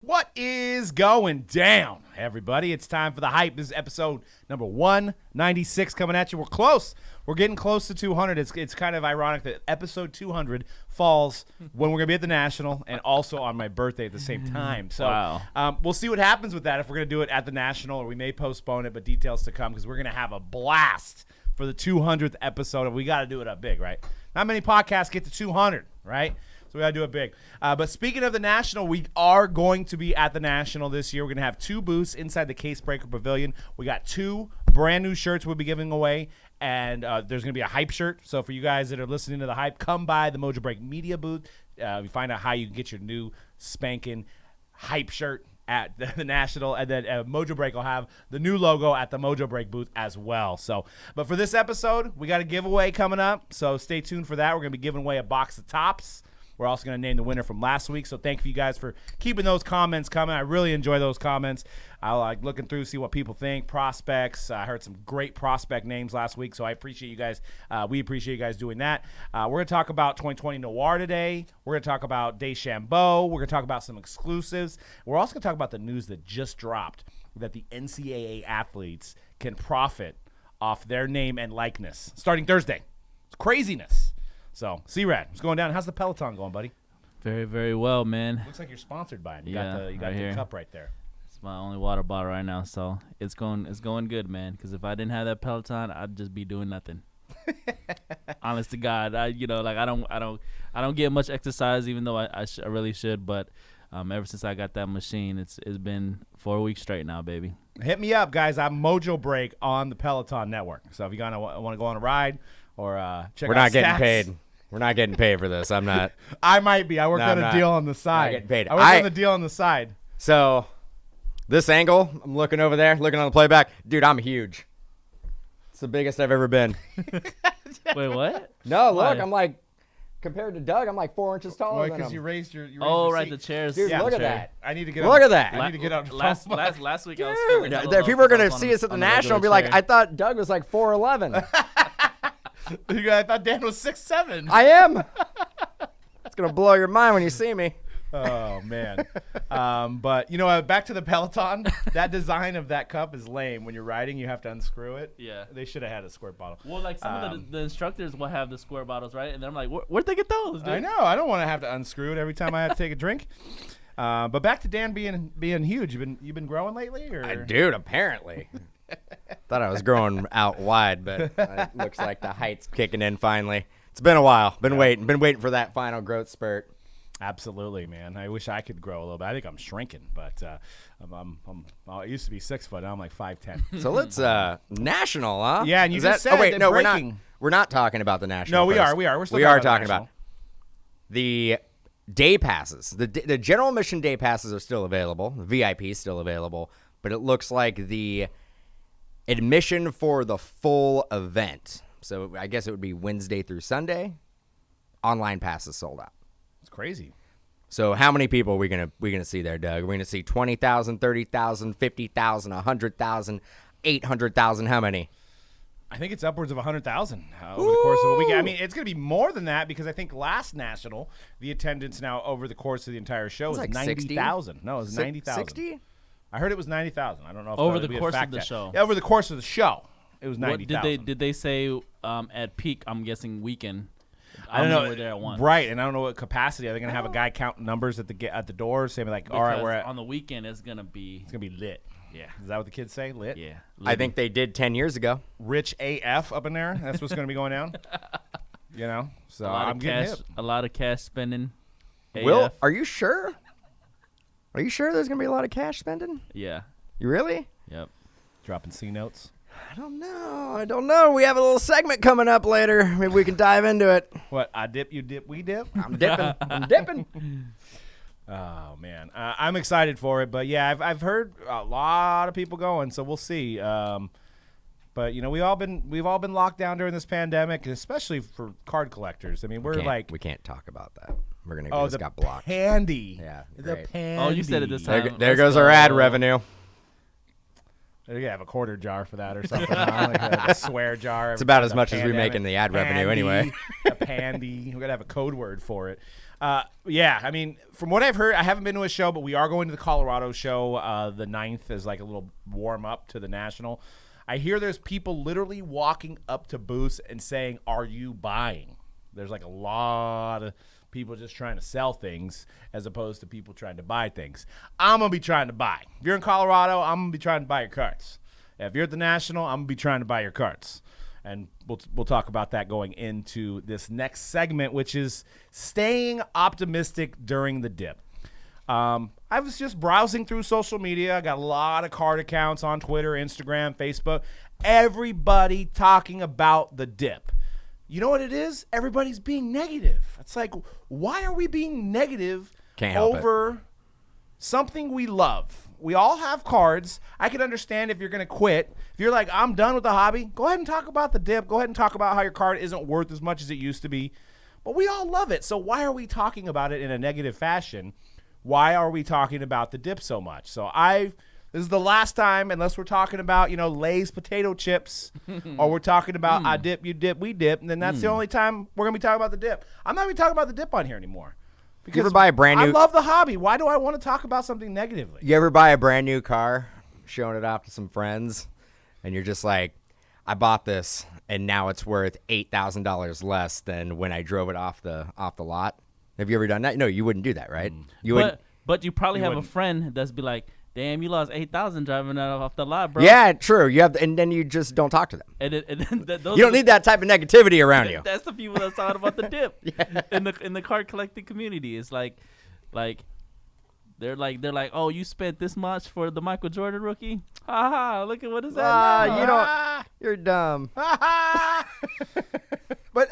What is going down, everybody? It's time for the hype. This is episode number 196 coming at you. We're close. We're getting close to 200. It's kind of ironic that episode 200 falls when we're going to be at the National and also on my birthday at the same time. So wow. We'll see what happens with that if we're going to do it at the National, or we may postpone it, but details to come because we're going to have a blast for the 200th episode. And we got to do it up big, right? Not many podcasts get to 200, right? So we got to do it big. But speaking of the National, we are going to be at the National this year. We're going to have 2 booths inside the Case Breaker Pavilion. We got 2 brand new shirts we'll be giving away, and there's going to be a hype shirt. So for you guys that are listening to the hype, come by the Mojobreak Media booth. You find out how you can get your new spanking hype shirt at the National, and then Mojobreak will have the new logo at the Mojobreak booth as well. So, but for this episode, we got a giveaway coming up, so stay tuned for that. We're going to be giving away a box of tops. We're also going to name the winner from last week. So thank you guys for keeping those comments coming. I really enjoy those comments. I like looking through, see what people think, prospects. I heard some great prospect names last week, so I appreciate you guys. We appreciate you guys doing that. We're going to talk about 2020 Noir today. We're going to talk about Dechambeau. We're going to talk about some exclusives. We're also going to talk about the news that just dropped that the NCAA athletes can profit off their name and likeness starting Thursday. It's craziness. So, C-Rad, what's going down? How's the Peloton going, buddy? Very, very well, man. Looks like you're sponsored by it. You Yeah, got the right here. cup right there. It's my only water bottle right now, so it's going good, man. Because if I didn't have that Peloton, I'd just be doing nothing. Honest to God, I don't get much exercise, even though I really should. But ever since I got that machine, it's been 4 weeks straight now, baby. Hit me up, guys. I'm Mojobreak on the Peloton network. So if you want to go on a ride or check out We're not stats. getting paid. We're not getting paid for this. I'm not. I might be. I work on a deal on the side. Not getting paid. I work on the deal on the side. So this angle, I'm looking over there, looking on the playback. Dude, I'm huge. It's the biggest I've ever been. Wait, what? No, Why? look, I'm like, compared to Doug, I'm like 4 inches taller than Because him. you raised your Right, seat. the chairs. Dude, Yeah, look at chair. that. I need to get Look on. at that. I need to get on. Last week I was Dude, feeling hella people are going to low see us at the on National and be regular like, chair. I thought Doug was like 4'11". I thought Dan was 6'7". I am. It's going to blow your mind when you see me. Oh, man. But, back to the Peloton. That design of that cup is lame. When you're riding, you have to unscrew it. Yeah. They should have had a squirt bottle. Well, like some of the instructors will have the square bottles, right? And then I'm like, where'd they get those, dude? I know. I don't want to have to unscrew it every time I have to take a drink. But back to Dan being huge. You've been growing lately, or Dude, apparently. Thought I was growing out wide, but it looks like the height's kicking in finally. It's been a while. Been waiting for that final growth spurt. Absolutely, man. I wish I could grow a little bit. I think I'm shrinking, but I used to be 6 foot. Now I'm like 5'10". So let's National, huh? Yeah, and you Is just that, said oh wait, that no, breaking. we're not talking about the National. No, we first. are. We're still we are talking talking about about the day passes. The general admission day passes are still available. The VIP is still available, but it looks like the admission for the full event. So I guess it would be Wednesday through Sunday. Online passes sold out. It's crazy. So how many people are we gonna see there, Doug? We're gonna see 20,000, 30,000, 50,000, 100,000, 800,000. How many? I think it's upwards of 100,000 over the course of a weekend. I mean, it's going to be more than that because I think last National, the attendance now over the course of the entire show was like 90,000. No, it was 90,000. 60? I heard it was 90,000. I don't know if Over the we had course of fact the check. show. Yeah, over the course of the show, it was What 90,000. did they say at peak? I'm guessing weekend. I don't know. We're there at 1. Right, and I don't know what capacity. Are they going to have a guy counting numbers at the door, saying like, "All right, Because we're at." on the weekend it's gonna be It's going to be lit. yeah. Is that what the kids say? Lit. Yeah. I think they did 10 years ago. Rich AF up in there. That's what's going to be going down. So I'm getting hip. a lot of cash spending. Will, AF. are you sure? Are you sure there's gonna be a lot of cash spending? Yeah. You really? Yep. Dropping C notes. I don't know. We have a little segment coming up later. Maybe we can dive into it. What? I dip, you dip, we dip. I'm dipping. Oh man, I'm excited for it. But yeah, I've heard a lot of people going, so we'll see. But we've all been locked down during this pandemic, especially for card collectors. I mean, We can't talk about that. We're gonna get this got blocked. Pandy. Yeah, The great. pandy. Oh, you said it this time. There goes our ad revenue. You gotta have a quarter jar for that or something. Like a swear jar. It's about as much as we make in the ad revenue anyway. A pandy. We gotta have a code word for it. Yeah, I mean, from what I've heard, I haven't been to a show, but we are going to the Colorado show. The 9th is like a little warm up to the National. I hear there's people literally walking up to booths and saying, "Are you buying?" There's like a lot of people just trying to sell things as opposed to people trying to buy things. I'm going to be trying to buy. If you're in Colorado, I'm going to be trying to buy your carts. If you're at the National, I'm going to be trying to buy your carts. And we'll talk about that going into this next segment, which is staying optimistic during the dip. I was just browsing through social media. I got a lot of card accounts on Twitter, Instagram, Facebook. Everybody talking about the dip. You know what it is? Everybody's being negative. It's like, why are we being negative over something we love? We all have cards. I can understand if you're going to quit. If you're like, I'm done with the hobby, go ahead and talk about the dip. Go ahead and talk about how your card isn't worth as much as it used to be. But we all love it. So why are we talking about it in a negative fashion? Why are we talking about the dip so much? So this is the last time, unless we're talking about, Lay's potato chips, or we're talking about I dip, you dip, we dip, and then that's the only time we're going to be talking about the dip. I'm not going to be talking about the dip on here anymore. Because you ever buy a brand new... I love the hobby. Why do I want to talk about something negatively? You ever buy a brand new car, showing it off to some friends, and you're just like, I bought this, and now it's worth $8,000 less than when I drove it off the lot? Have you ever done that? No, you wouldn't do that, right? But you probably have a friend that's be like, damn, you lost $8,000 driving that off the lot, bro. Yeah, true. And then you just don't talk to them. And those you don't need that type of negativity around you. That's the people that's talking about the dip in the card collecting community. It's like they're like, oh, you spent this much for the Michael Jordan rookie? Ha ha! Look at what is that? Now? You're dumb. But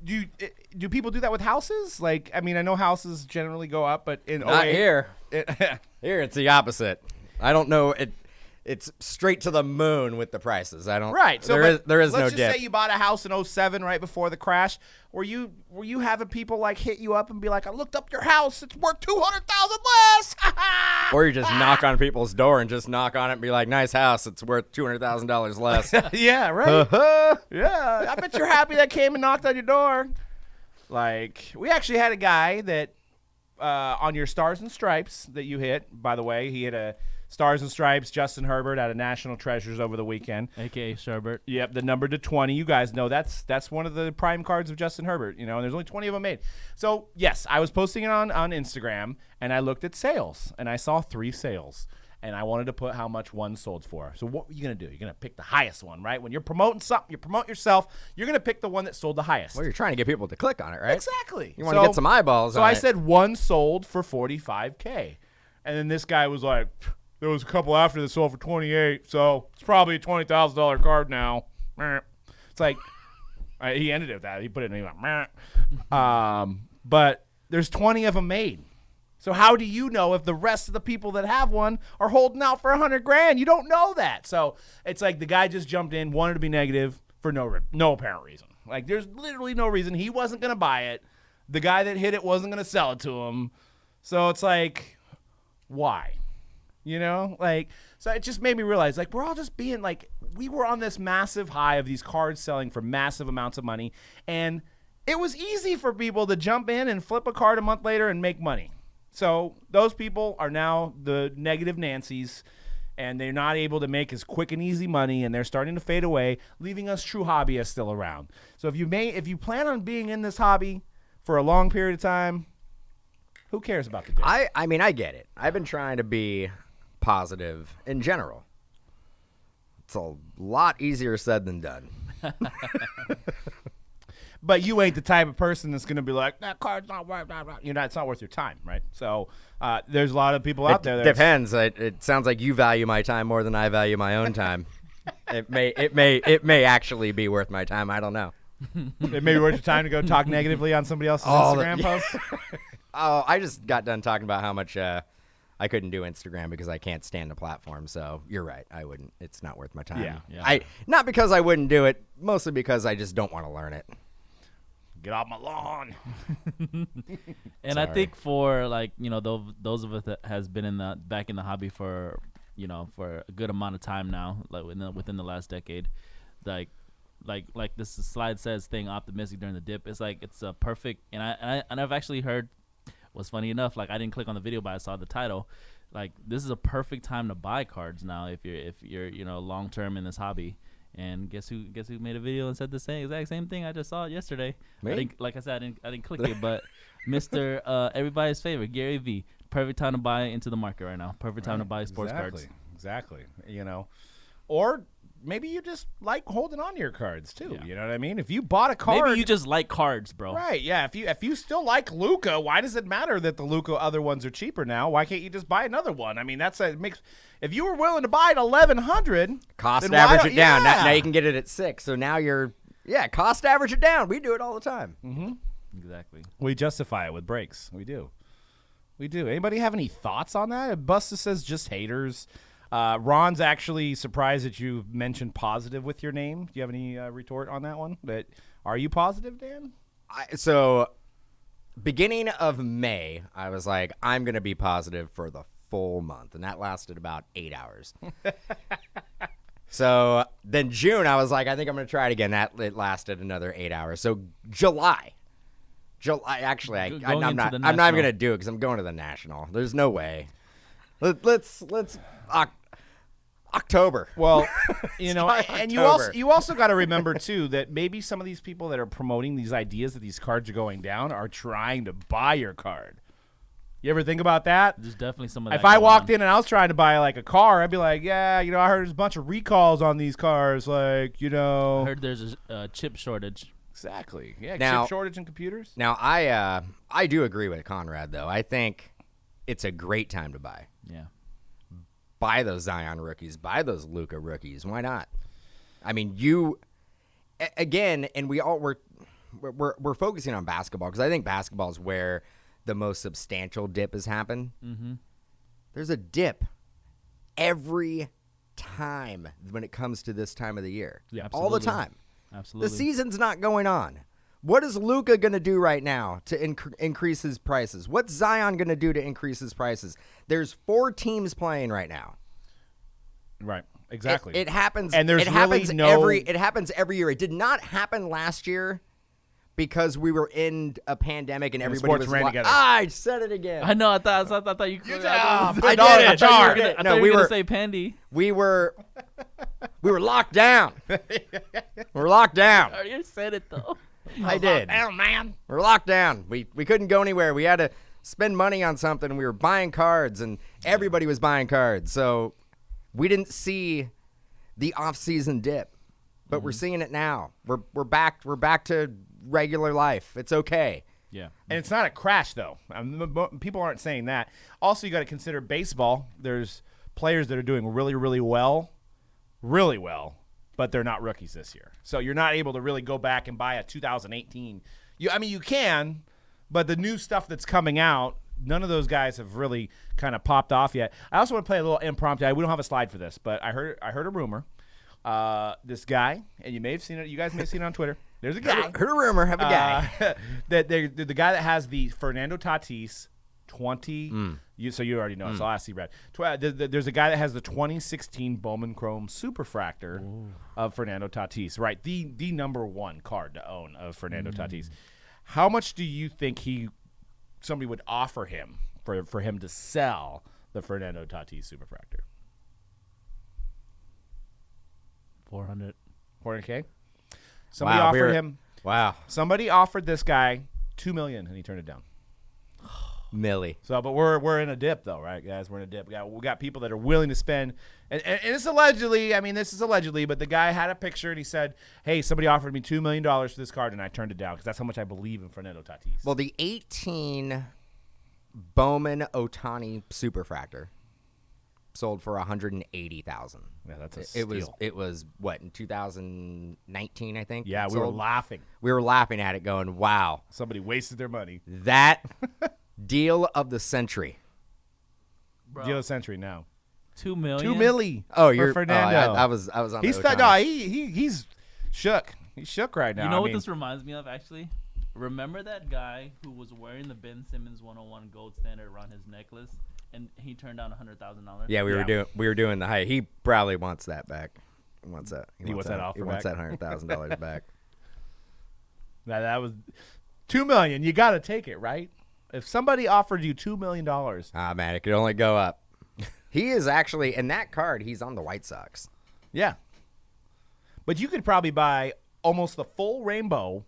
do people do that with houses? Like, I mean, I know houses generally go up, but in not here. Here it's the opposite. I don't know. It's straight to the moon with the prices. I don't. Right. So there is no let's dip. just say you bought a house in 07 right before the crash. Were you having people like hit you up and be like, I looked up your house. It's worth $200,000 less. Or you just knock on people's door and just knock on it and be like, nice house. It's worth $200,000 less. Yeah. Right. Yeah. I bet you're happy that came and knocked on your door. Like, we actually had a guy that on your Stars and Stripes that you hit, by the way, he hit a Stars and Stripes, Justin Herbert out of National Treasures over the weekend. A.K.A. Sherbert. Yep, the number to 20. You guys know that's one of the prime cards of Justin Herbert, and there's only 20 of them made. So, yes, I was posting it on Instagram, and I looked at sales, and I saw 3 sales, and I wanted to put how much one sold for. So what are you going to do? You're going to pick the highest one, right? When you're promoting something, you promote yourself, you're going to pick the one that sold the highest. Well, you're trying to get people to click on it, right? Exactly. You want to get some eyeballs on it. So I said one sold for $45K, and then this guy was like, there was a couple after that sold for $28, so it's probably a $20,000 card now. It's like, he ended it with that. He put it in, he went, meh. But there's 20 of them made. So how do you know if the rest of the people that have one are holding out for $100,000? You don't know that. So it's like the guy just jumped in, wanted to be negative for no apparent reason. Like, there's literally no reason. He wasn't going to buy it. The guy that hit it wasn't going to sell it to him. So it's like, why? So it just made me realize, like, we're all just being like, we were on this massive high of these cards selling for massive amounts of money, and it was easy for people to jump in and flip a card a month later and make money. So those people are now the negative Nancys, and they're not able to make as quick and easy money, and they're starting to fade away, leaving us true hobbyists still around. So if you plan on being in this hobby for a long period of time, who cares about the dip? I mean, I get it. I've been trying to be positive in general. It's a lot easier said than done. But you ain't the type of person that's going to be like, that card's not worth, blah, blah. It's not worth your time, right? So there's a lot of people out there. It depends. It sounds like you value my time more than I value my own time. It may actually be worth my time. I don't know. It may be worth your time to go talk negatively on somebody else's Instagram post. Oh, I just got done talking about how much I couldn't do Instagram because I can't stand the platform. So you're right. I wouldn't. It's not worth my time. Yeah. Not because I wouldn't do it, mostly because I just don't want to learn it. Get off my lawn. And I think for, like, those of us that has been back in the hobby for for a good amount of time now, like within the last decade. Like this slide says, staying optimistic during the dip. It's like it's a perfect, and I've actually heard. What's funny enough, like I didn't click on the video, but I saw the title. Like this is a perfect time to buy cards now if you're long term in this hobby. And guess who made a video and said the exact same thing? I just saw it yesterday. Me? I didn't click it, but Mr. Everybody's favorite, Gary V. Perfect time to buy into the market right now. Perfect time to buy sports cards. Exactly. Or maybe you just like holding on to your cards too. Yeah. You know what I mean? If you bought a card, Maybe you just like cards, bro. right? Yeah. If you still like Luka, why does it matter that the Luka other ones are cheaper now? Why can't you just buy another one? I mean, it makes. If you were willing to buy it $1,100, Cost average it down. Now you can get it at $6. So now cost average it down. We do it all the time. Mm-hmm. Exactly. We justify it with breaks. We do. Anybody have any thoughts on that? Busta says just haters. Ron's actually surprised that you mentioned positive with your name. Do you have any retort on that one? Are you positive, Dan? So beginning of May, I was like, I'm going to be positive for the full month. And that lasted about 8 hours. So then June, I was like, I think I'm going to try it again. It lasted another 8 hours. So July, actually, I'm not even going to do it because I'm going to the National. There's no way. Let's October. Well, and you also got to remember too that maybe some of these people that are promoting these ideas that these cards are going down are trying to buy your card. You ever think about that? There's definitely some of that. If I walked in and I was trying to buy like a car, I'd be like, yeah, I heard there's a bunch of recalls on these cars, I heard there's a chip shortage. Exactly. Yeah, Now, chip shortage in computers. Now, I do agree with Conrad, though. I think it's a great time to buy. Yeah. Buy those Zion rookies. Buy those Luka rookies. Why not? I mean, again, and we're focusing on basketball because I think basketball is where the most substantial dip has happened. Mm-hmm. There's a dip every time when it comes to this time of the year. Yeah, all the absolutely. time. Absolutely. The season's not going on. What is Luka going to do right now to increase his prices? What's Zion going to do to increase his prices? There's 4 teams playing right now. Right. Exactly. It happens. And there's it really happens no. It happens every year. It did not happen last year because we were in a pandemic and everybody sports was ran together. I said it again. I know. I thought you. I did it. I thought you were we gonna were say Pandy. We were locked down. We're locked down. You said it though. I did. Hell, man. We're locked down. We couldn't go anywhere. We had to spend money on something. We were buying cards, and everybody was buying cards. So we didn't see the off-season dip, but we're seeing it now. We're back to regular life. It's okay. Yeah. And it's not a crash, though. People aren't saying that. Also, you got to consider baseball. There's players that are doing really, really well, but they're not rookies this year. So you're not able to really go back and buy a 2018. You can, but the new stuff that's coming out, none of those guys have really kind of popped off yet. I also want to play a little impromptu. We don't have a slide for this, but I heard a rumor. This guy, and you may have seen it. You guys may have seen it on Twitter. There's a guy. Heard a rumor. Have a guy. that the guy that has the Fernando Tatis 20. So you already know. So I'll ask you, Brad. There's a guy that has the 2016 Bowman Chrome Superfractor of Fernando Tatis. Right, the number one card to own of Fernando Tatis. How much do you think somebody would offer him for him to sell the Fernando Tatis Superfractor? 400K. Somebody offered him. Wow. Somebody offered this guy $2 million, and he turned it down. Millie. So, but we're in a dip, though, right, guys? We're in a dip. We got people that are willing to spend, and it's allegedly. I mean, this is allegedly, but the guy had a picture and he said, "Hey, somebody offered me $2 million for this card, and I turned it down because that's how much I believe in Fernando Tatis." Well, the 18 Bowman Ohtani Superfractor sold for $180,000. Yeah, that's a steal. It was what, in 2019, I think. Yeah, we were laughing. We were laughing at it, going, "Wow, somebody wasted their money." That deal of the century. Bro. Deal of the century now. $2 million. $2 million. Oh, you're Fernando. I was on. He's the Ohtani. he's shook. He's shook right now. You know what this reminds me of, actually? Remember that guy who was wearing the Ben Simmons 101 gold standard around his necklace, and he turned down $100,000? Yeah, we were doing the height. He probably wants that back. He wants that. He wants that offer He wants back? that $100,000 back. That was $2 million. You got to take it, right? If somebody offered you $2 million, Ah, man, it could only go up. He is actually in that card. He's on the White Sox. yeah. But you could probably buy almost the full rainbow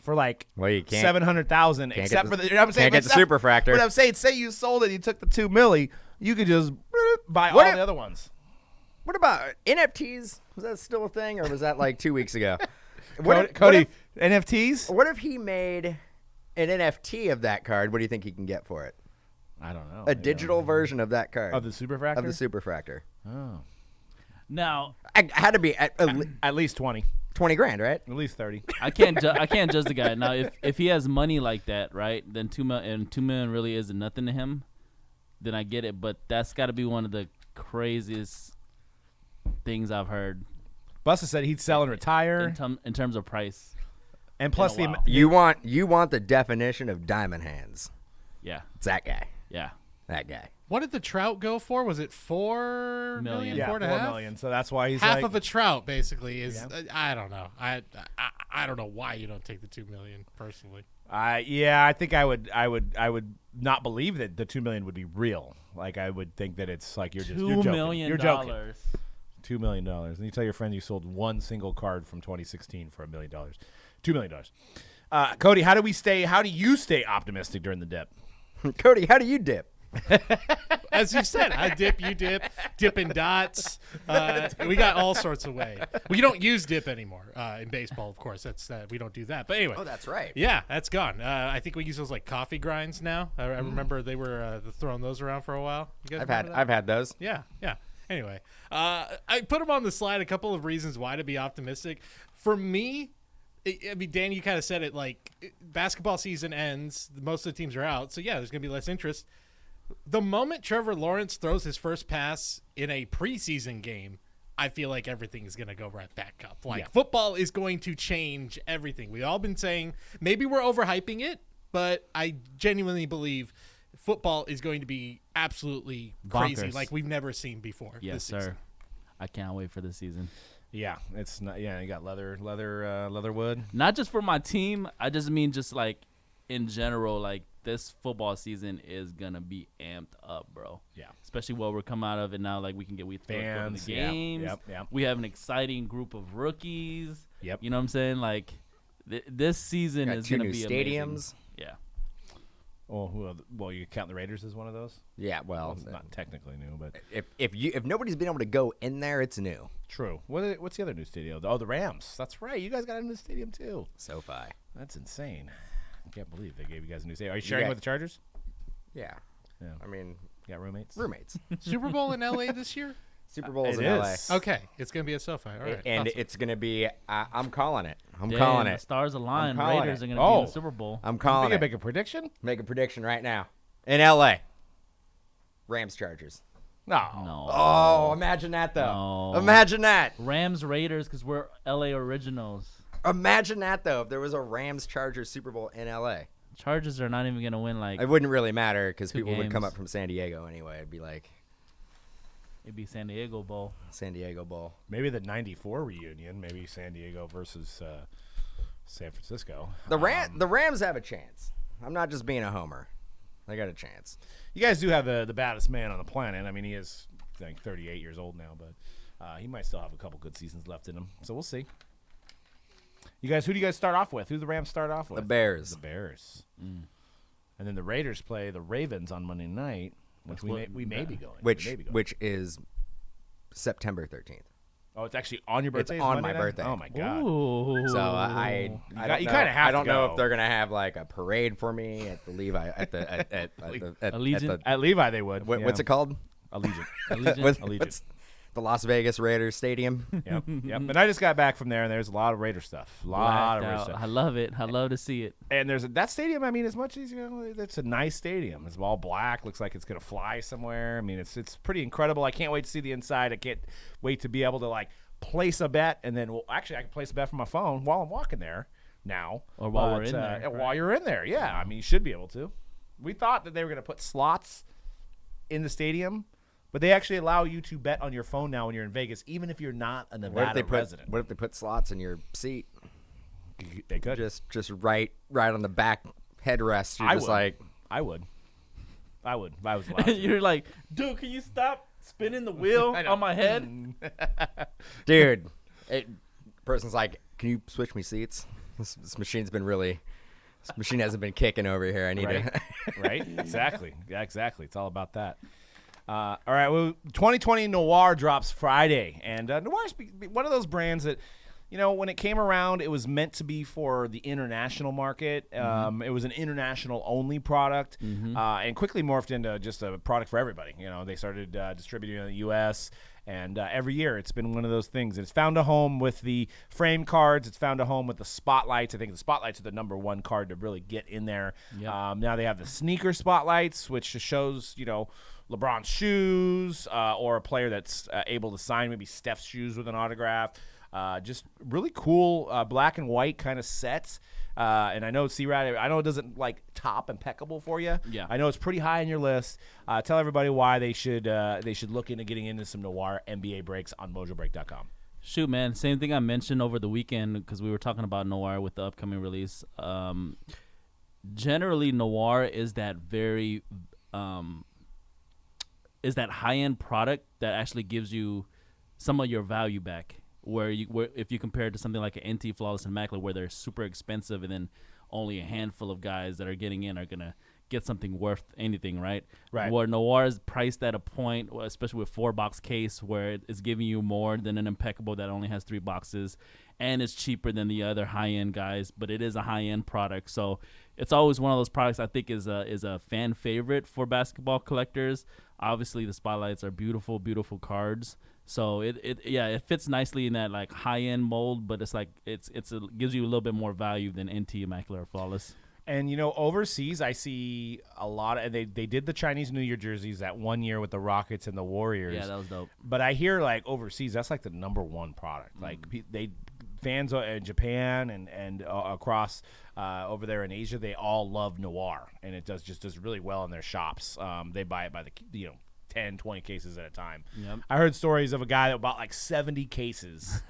for like Well, you can't. 700,000, except for the. You know what I'm saying? Can't get the superfractor. What I'm saying, say you sold it, you took the $2 million, you could just buy What all if- the other ones. What about NFTs? Was that still a thing, or was that like 2 weeks ago? Cody, NFTs? What if he made an NFT of that card? What do you think he can get for it? I don't know. A digital version of that card. of the superfractor. Of the superfractor. Oh, Now, I had to be at least 20, 20 grand, right? at least 30. I can't judge the guy. Now, if he has money like that, right, then $2 million really isn't nothing to him. Then I get it, but that's got to be one of the craziest things I've heard Busta said he'd sell and retire, in terms of price. and plus in a the while. You want the definition of diamond hands. Yeah, It's that guy. yeah. That guy. What did the Trout go for? Was it 4 million? Yeah, 4.5 $4 million. So that's why he's Half like, of a Trout basically is. Yeah. I don't know. I don't know why you don't take the 2 million personally. I think I would not believe that the $2 million would be real. Like I would think that it's like you're $2 joking. million. You're joking. $2 million. And you tell your friend you sold one single card from 2016 for $1 million. $2 million. Cody, how do you stay optimistic during the dip? Cody, how do you dip? As you said, I dip, you dip, dipping dots. We got all sorts of way. We don't use dip anymore in baseball, of course. That's we don't do that. But anyway. Oh, that's right. Yeah, that's gone. I think we use those like coffee grinds now. I remember they were throwing those around for a while. You guys remember that? I've had those. Yeah. Anyway, I put them on the slide. A couple of reasons why to be optimistic. For me, I mean, Dan, you kind of said it. Like basketball season ends, most of the teams are out, so yeah, there's gonna be less interest. The moment Trevor Lawrence throws his first pass in a preseason game, I feel like everything is going to go right back up. Like football is going to change everything. We've all been saying maybe we're overhyping it, but I genuinely believe football is going to be absolutely crazy, Bonkers. like we've never seen before. Yes, this season. sir. I can't wait for the season. Yeah, it's not. Yeah, you got leather wood. Not just for my team. I just mean just like in general. Like this football season is gonna be amped up, bro. Yeah. Especially what we're coming out of it now. Like we can get Fans, the yeah, games. yep. We have an exciting group of rookies. Yep. You know what I'm saying? Like this season Got is 2 gonna new be stadiums. amazing. Yeah. Well, you count the Raiders as one of those. Yeah, well, It's not technically new, but if nobody's been able to go in there, it's new. true. What's the other new stadium? Oh, the Rams. That's right. You guys got a new stadium too. SoFi. That's insane. I can't believe they gave you guys a new stadium. Are you sharing got- with the Chargers? Yeah. Yeah. I mean, You got roommates? roommates. Super Bowl in LA this year? Super Bowl's It in is. Okay, it's gonna be a SoFi. All right, and awesome. it's gonna be. I'm calling it. I'm Damn, calling the it. stars align. calling Raiders it. are gonna be in Oh. the Super Bowl. I'm You calling think it. make a prediction? Make a prediction right now. In LA. Rams Chargers. No. No. Oh, imagine that though. No. Imagine that. Rams Raiders because we're LA originals. Imagine that though. If there was a Rams Chargers Super Bowl in LA, Chargers are not even gonna win. Like it wouldn't really matter because 2 people would come games. up from San Diego anyway. It'd be like it'd be San Diego Bowl. San Diego Bowl. Maybe the '94 reunion. Maybe San Diego versus San Francisco. The Rams have a chance. I'm not just being a homer. They got a chance. You guys do have the baddest man on the planet. I mean, he is like 38 years old now, but he might still have a couple good seasons left in him. So we'll see. You guys, who do you guys start off with? Who do the Rams start off with? The Bears. The Bears. And then the Raiders play the Ravens on Monday night, which we may be going. Which We may be going. which is September 13th. Oh, it's actually on your birthday. It's Is on Monday my night? birthday. Oh my god. Ooh. So I You don't got- you know- kinda have I don't to know go. if they're gonna have like a parade for me at the Levi at the at Allegiant? At Levi, they would. what's it called? Allegiant. Allegiant. Allegiant. The Las Vegas Raiders Stadium. Yep. And I just got back from there, and there's a lot of Raider stuff. A lot of Blacked Raider out. stuff. I love it. I love to see it. And there's that stadium. I mean, as much as it's a nice stadium. It's all black. Looks like it's gonna fly somewhere. I mean, it's pretty incredible. I can't wait to see the inside. I can't wait to be able to like place a bet, and then actually I can place a bet from my phone while I'm walking there. now. Or while But, we're in there, and right? while you're in there, yeah. I mean, you should be able to. We thought that they were going to put slots in the stadium, but they actually allow you to bet on your phone now when you're in Vegas, even if you're not a Nevada resident. What if they put slots in your seat? They could. Just right on the back headrest. You're I just would. like, I would. If I was allowed to. You're like, dude, can you stop spinning the wheel on my head? dude. Person's like, can you switch me seats? This machine hasn't been kicking over here. I need to. Right? Exactly. Yeah, exactly. It's all about that. All right. Well, 2020 Noir drops Friday, and Noir's one of those brands that, when it came around, it was meant to be for the international market. It was an international only product, and quickly morphed into just a product for everybody. They started distributing in the U.S. And every year, it's been one of those things. And it's found a home with the frame cards. It's found a home with the spotlights. I think the spotlights are the number one card to really get in there. Yep. Now they have the sneaker spotlights, which just shows, LeBron's shoes or a player that's able to sign maybe Steph's shoes with an autograph. Just really cool black and white kind of sets. And I know C-Rad, I know it doesn't top impeccable for you. Yeah. I know it's pretty high on your list. Tell everybody why they should look into getting into some Noir NBA breaks on Mojobreak.com. Shoot, man. Same thing I mentioned over the weekend because we were talking about Noir with the upcoming release. Generally, Noir is that very is that high-end product that actually gives you some of your value back. Where if you compare it to something like an NT Flawless and Immaculate, where they're super expensive and then only a handful of guys that are getting in are going to get something worth anything, right? Right. Where Noir is priced at a point, especially with 4-box case, where it's giving you more than an Impeccable that only has 3 boxes, and it's cheaper than the other high-end guys, but it is a high-end product. So it's always one of those products I think is a fan favorite for basketball collectors. Obviously, the spotlights are beautiful, beautiful cards. So it fits nicely in that high end mold, but it's gives you a little bit more value than NT Immaculate or Flawless. And overseas, I see a lot of they did the Chinese New Year jerseys that one year with the Rockets and the Warriors. Yeah, that was dope. But I hear overseas, that's the number one product. Fans in Japan and across over there in Asia, they all love Noir, and it does really well in their shops. They buy it by the 10, 20 cases at a time. Yep. I heard stories of a guy that bought 70 cases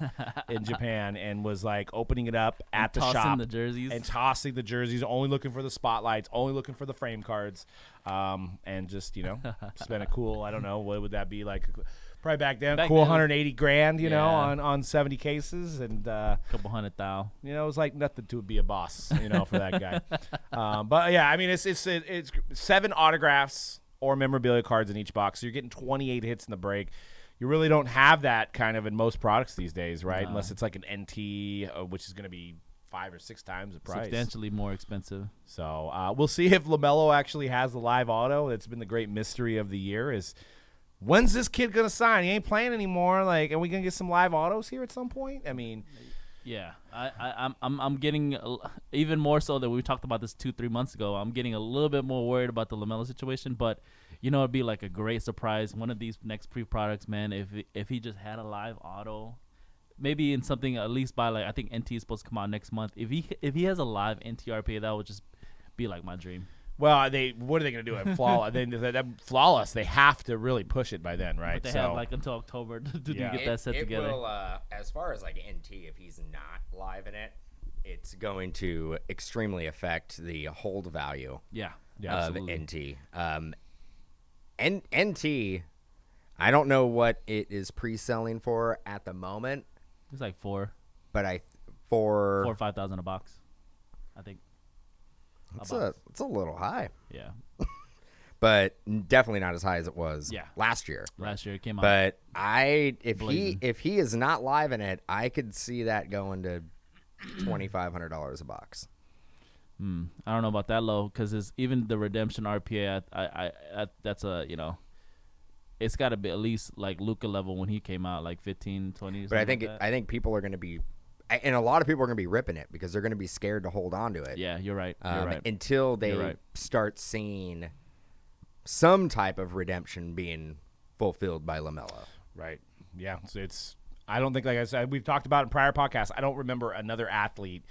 in Japan and was opening it up at the shop. The jerseys. And tossing the jerseys, only looking for the spotlights, only looking for the frame cards, and just, spend a cool, I don't know, what would that be probably back then, cool 180 grand, on 70 cases, and couple $100,000. it was nothing to be a boss, for that guy. But yeah, I mean, it's 7 autographs or memorabilia cards in each box. So you're getting 28 hits in the break. You really don't have that kind of in most products these days, right? No. Unless it's an NT, which is going to be 5 or 6 times the price. Substantially more expensive. So we'll see if LaMelo actually has the live auto. It's been the great mystery of the year is, when's this kid going to sign? He ain't playing anymore. Are we going to get some live autos here at some point? I mean... Yeah, I'm getting even more so that we talked about this 2-3 months ago. I'm getting a little bit more worried about the LaMelo situation, but it'd be a great surprise. One of these next pre-products, man. If he just had a live auto, maybe in something at least by I think NT is supposed to come out next month. If he has a live NT RPA, that would just be my dream. Well, what are they going to do at Flawless? Flawless, they have to really push it by then, right? But they have until October to get that set together. It will, as far as NT, if he's not live in it, it's going to extremely affect the hold value Yeah, of absolutely. NT. NT, I don't know what it is pre-selling for at the moment, It's like $4,000 but or $5,000 a box, I think. It's a little high, Yeah. but definitely not as high as it was Yeah. last year. Last year it came out. But if Blazing. he is not live in it, I could see that going to $2,500 a box. I don't know about that low because even the redemption RPA, I that's it's got to be at least Luka level when he came out, 15, 20. But I think people are going to be, and a lot of people are going to be ripping it because they're going to be scared to hold on to it. Yeah, you're right. You're right. Until they start seeing some type of redemption being fulfilled by LaMelo. Right. Yeah. So I don't think, like I said, we've talked about in prior podcasts, I don't remember another athlete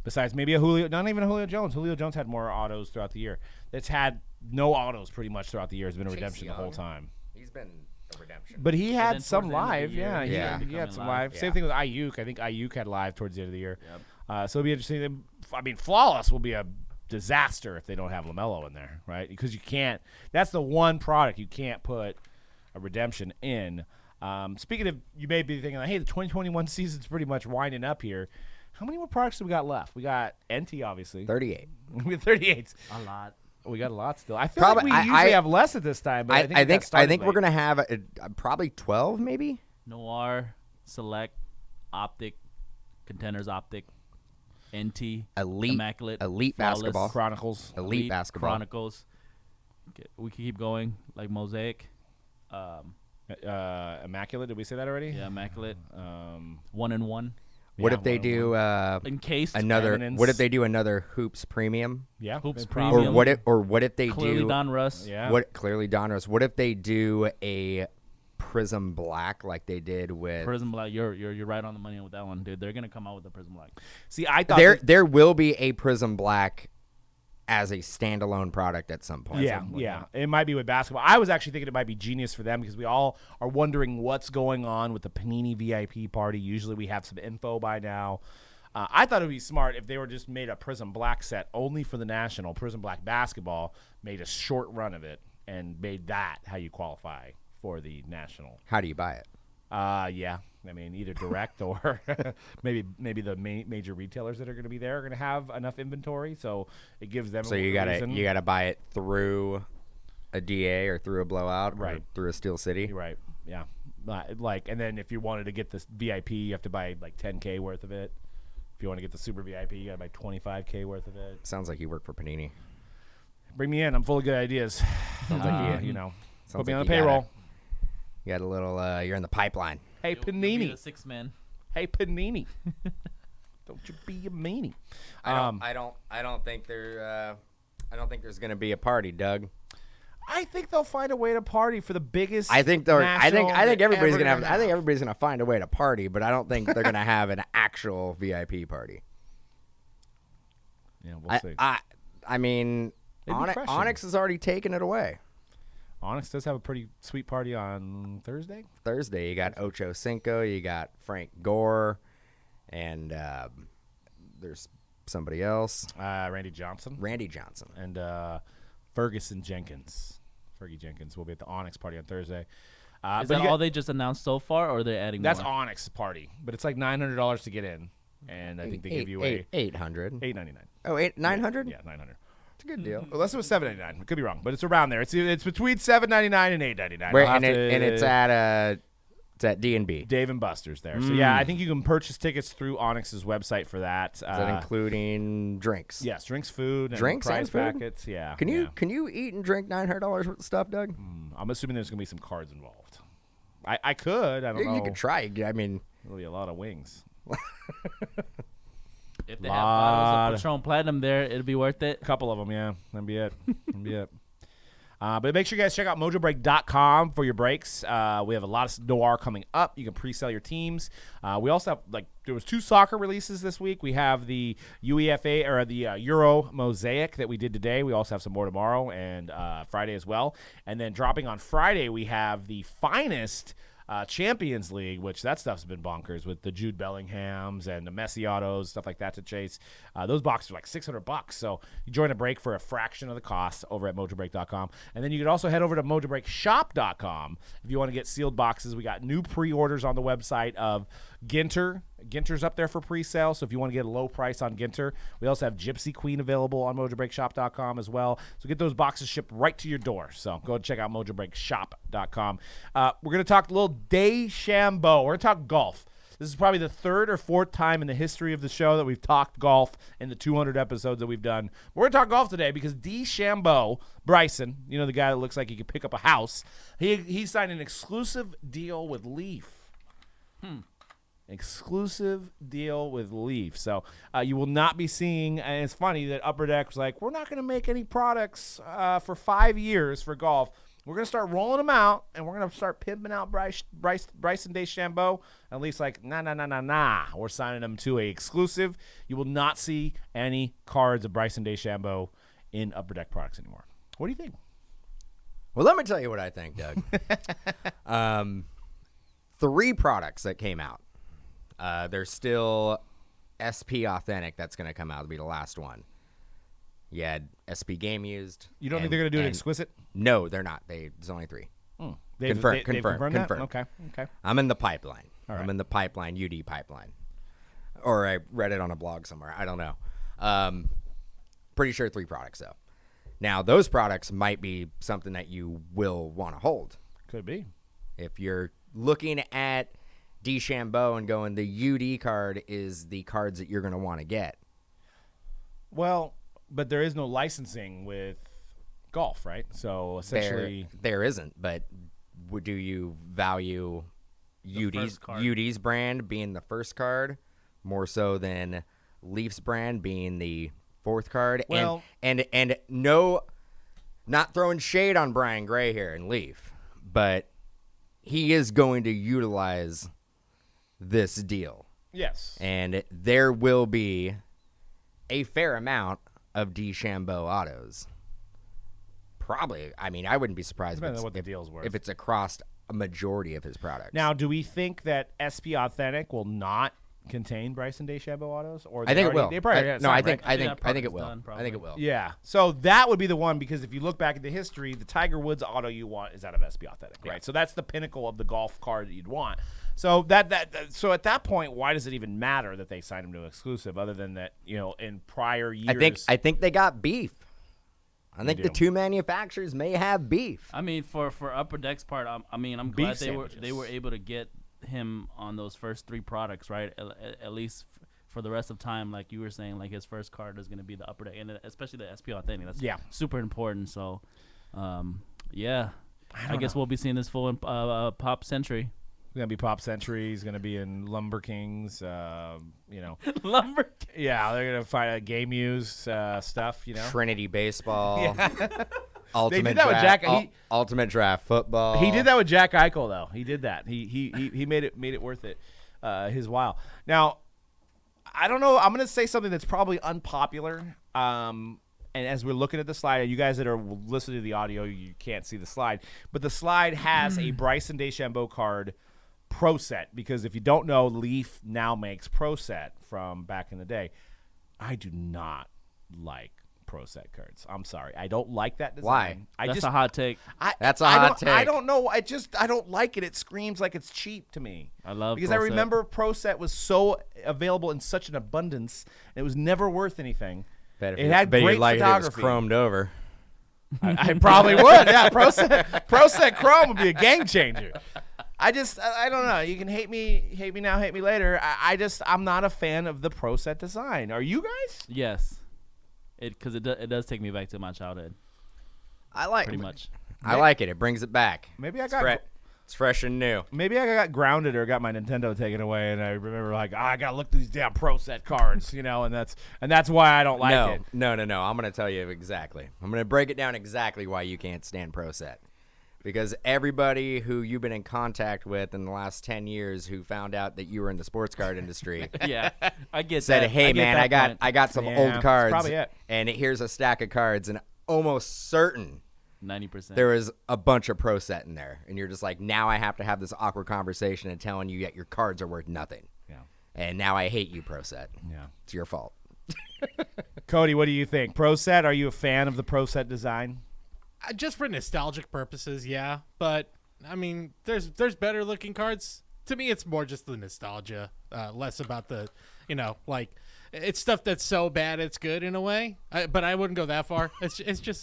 Besides maybe a Julio, not even a Julio Jones. Julio Jones had more autos throughout the year. That's had no autos pretty much throughout the year. Has been a Chase redemption the whole Young. time. He's been a redemption. But he then had towards some the end of the live. year, Yeah, Yeah. he had some live. Yeah. Same thing with Ayuk. I think Ayuk had live towards the end of the year. Yep. So it'll be interesting. I mean, Flawless will be a disaster if they don't have LaMelo in there, right? Because you can't. That's the one product you can't put a redemption in. Speaking of, you may be thinking, like, hey, the 2021 season's pretty much winding up here. How many more products do we got left? We got NT, obviously. 38. We got 38. A lot. We got a lot still. I feel Probably- like we usually have less at this time. But I think we're gonna have probably 12, maybe. Noir, Select, Optic, Contenders Optic, NT, Elite, Immaculate, elite Flawless, basketball, Chronicles. elite basketball. Chronicles. Okay, we can keep going, like Mosaic. Immaculate. Did we say that already? Yeah, Immaculate. 1-in-1. What Yeah, if they do Encased. another? Eminence. What if they do another Hoops Premium? Yeah. Hoops Premium. Premium. What if they Clearly do? Don Russ. Yeah. What clearly Donruss? What if they do a Prism Black like they did with? Prism Black. You're right on the money with that one, dude. They're gonna come out with the Prism Black. See, I thought There will be a Prism Black as a standalone product at some point. Yeah. It might be with basketball. I was actually thinking it might be genius for them because we all are wondering what's going on with the Panini VIP party. Usually we have some info by now. I thought it would be smart if they were just made a Prism Black set only for the National. Prism Black basketball, made a short run of it, and made that how you qualify for the National. How do you buy it? Yeah. I mean, either direct or maybe the major retailers that are going to be there are going to have enough inventory, so it gives them. So a you reason. gotta buy it through a DA or through a blowout, Right. Or through a Steel City. You're right. Yeah. And then if you wanted to get this VIP, you have to buy like $10K worth of it. If you want to get the Super VIP, you got to buy $25K worth of it. Sounds like you work for Panini. Bring me in. I'm full of good ideas. Sounds like You know, sounds put me like on the you payroll. You got a little. You're in the pipeline. Hey, You'll be Panini. the sixth man. Hey, Panini. Don't you be a meanie. I don't think there's gonna be a party, Doug. I think they'll find a way to party for the biggest. I think everybody's ever gonna have. gonna I think everybody's gonna find a way to party, but I don't think they're gonna have an actual VIP party. Yeah, we'll see. I mean, It'd be crushing. Onyx has already taken it away. Onyx does have a pretty sweet party on Thursday. Thursday, you got Ocho Cinco, you got Frank Gore, and there's somebody else, Randy Johnson Randy Johnson. and Fergie Jenkins will be at the Onyx party on Thursday. Is but that you got- all they just announced so far, or are they adding That's more? Onyx party, but it's like $900 to get in, and I think they give you a 800. $8.99. Oh, 900. Yeah, $900. It's a good deal. Unless it was $7.99, I could be wrong, but it's around there. It's between $7.99 and $8.99. Where, I'll have and to- it's at D&B. Dave and Buster's there. So yeah, I think you can purchase tickets through Onyx's website for that. Is that including drinks? Yes, drinks, food, and Drinks prize and food? packets. Yeah. Can you yeah. eat and drink $900 worth of stuff, Doug? I'm assuming there's gonna be some cards involved. I could. I don't know. You could try. I mean, It'll be a lot of wings. If they have bottles of Patron Platinum there, it'll be worth it. A couple of them, yeah. That'd be it. That'd be it. But make sure you guys check out Mojobreak.com for your breaks. We have a lot of Noir coming up. You can pre-sell your teams. We also have, there was 2 soccer releases this week. We have the UEFA, or the Euro Mosaic that we did today. We also have some more tomorrow and Friday as well. And then dropping on Friday, we have the finest Champions League, which that stuff's been bonkers with the Jude Bellinghams and the Messi autos, stuff like that to chase. Those boxes are like $600. So you join a break for a fraction of the cost over at Mojobreak.com. And then you can also head over to MojobreakShop.com if you want to get sealed boxes. We got new pre-orders on the website of Ginter. Ginter's up there for pre-sale, so if you want to get a low price on Ginter. We also have Gypsy Queen available on MojobreakShop.com as well. So get those boxes shipped right to your door. So go check out MojobreakShop.com. We're going to talk a little Dechambeau. We're going to talk golf. This is probably the 3rd or 4th time in the history of the show that we've talked golf in the 200 episodes that we've done. We're going to talk golf today because Dechambeau, Bryson, the guy that looks like he could pick up a house, he signed an exclusive deal with Leaf. Exclusive deal with Leaf. So you will not be seeing, and it's funny that Upper Deck was like, we're not going to make any products for 5 years for golf. We're going to start rolling them out, and we're going to start pimping out Bryson Dechambeau. At least like, nah. We're signing him to a exclusive. You will not see any cards of Bryson Dechambeau in Upper Deck products anymore. What do you think? Well, let me tell you what I think, Doug. 3 products that came out. There's still SP Authentic that's going to come out. It'll be the last one. You had SP Game Used. You don't think they're going to do it exquisite? No, they're not. There's only 3. They've confirmed that? Okay. I'm in the pipeline. All right. I'm in the pipeline, UD pipeline. Or I read it on a blog somewhere. I don't know. Pretty sure 3 products, though. Now, those products might be something that you will want to hold. Could be. If you're looking at DeChambeau and going, the UD card is the cards that you're going to want to get. Well, but there is no licensing with golf, right? So essentially, there isn't. But do you value UD's brand being the first card more so than Leaf's brand being the 4th card? Well, and no, not throwing shade on Brian Gray here and Leaf, but he is going to utilize this deal. yes. And there will be a fair amount of DeChambeau autos. Probably. I mean, I wouldn't be surprised Depending on what the deal's worth. if it's across a majority of his products. Now, do we think that SP Authentic will not contain Bryson Dechambeau autos? Or I think it will. They probably No, I think right? I think it will. Done, I think it will. Yeah. So that would be the one, because if you look back at the history, the Tiger Woods auto you want is out of SP Authentic, right? So that's the pinnacle of the golf card that you'd want. So so at that point, why does it even matter that they signed him to an exclusive, other than that, in prior years? I think they got beef. I think do. the 2 manufacturers may have beef. I mean, for Upper Deck's part, I'm glad Beef they sandwiches. were able to get him on those first 3 products, right? At least for the rest of time, like you were saying, like his first card is going to be the Upper Deck, and especially the SP Authentic. That's super important. So, yeah, I guess we'll be seeing this full in Pop Century. It's going to be Pop Century. He's going to be in Lumber Kings, Lumber. Yeah, they're going to find game use stuff, Trinity Baseball. Yeah. Ultimate They did that with draft, Jack- Ultimate Draft Football. He did that with Jack Eichel, though. He did that. He made it worth it, his while. Now, I don't know. I'm going to say something that's probably unpopular. And as we're looking at the slide, you guys that are listening to the audio, you can't see the slide. But the slide has a Bryson Dechambeau card Pro Set, because if you don't know, Leaf now makes Pro Set from back in the day. I do not like Pro Set cards. I'm sorry. I don't like that design. Why? That's a hot take. That's a hot take. I don't know. I don't like it. It screams like it's cheap to me. I love because Pro I Set. remember Pro Set was so available in such an abundance, and it was never worth anything. It had great photography. It was chromed over. I probably would. Yeah, Pro Set Chrome would be a game changer. I don't know. You can hate me now, hate me later. I'm not a fan of the Pro Set design. Are you guys? Yes, because it does take me back to my childhood. I like pretty much. I like it. It brings it back. Maybe I It's got. It's fresh and new. Maybe I got grounded or got my Nintendo taken away, and I remember I gotta look through these damn Pro Set cards, and that's why I don't like it. No. I'm gonna tell you exactly. I'm gonna break it down exactly why you can't stand Pro Set. Because everybody who you've been in contact with in the last 10 years who found out that you were in the sports card industry Yeah, I get said, that. "Hey get man, that I got some Yeah, old that's cards, probably it. and here's a stack of cards, and almost certain 90%. there was a bunch of Pro Set in there, and you're just like, now I have to have this awkward conversation and telling you that your cards are worth nothing, Yeah. and now I hate you, Pro Set. Yeah. It's your fault." Cody, what do you think? Pro Set? Are you a fan of the Pro Set design? Just for nostalgic purposes, yeah. But I mean, there's better looking cards. To me, it's more just the nostalgia, less about the, it's stuff that's so bad it's good in a way. But I wouldn't go that far. It just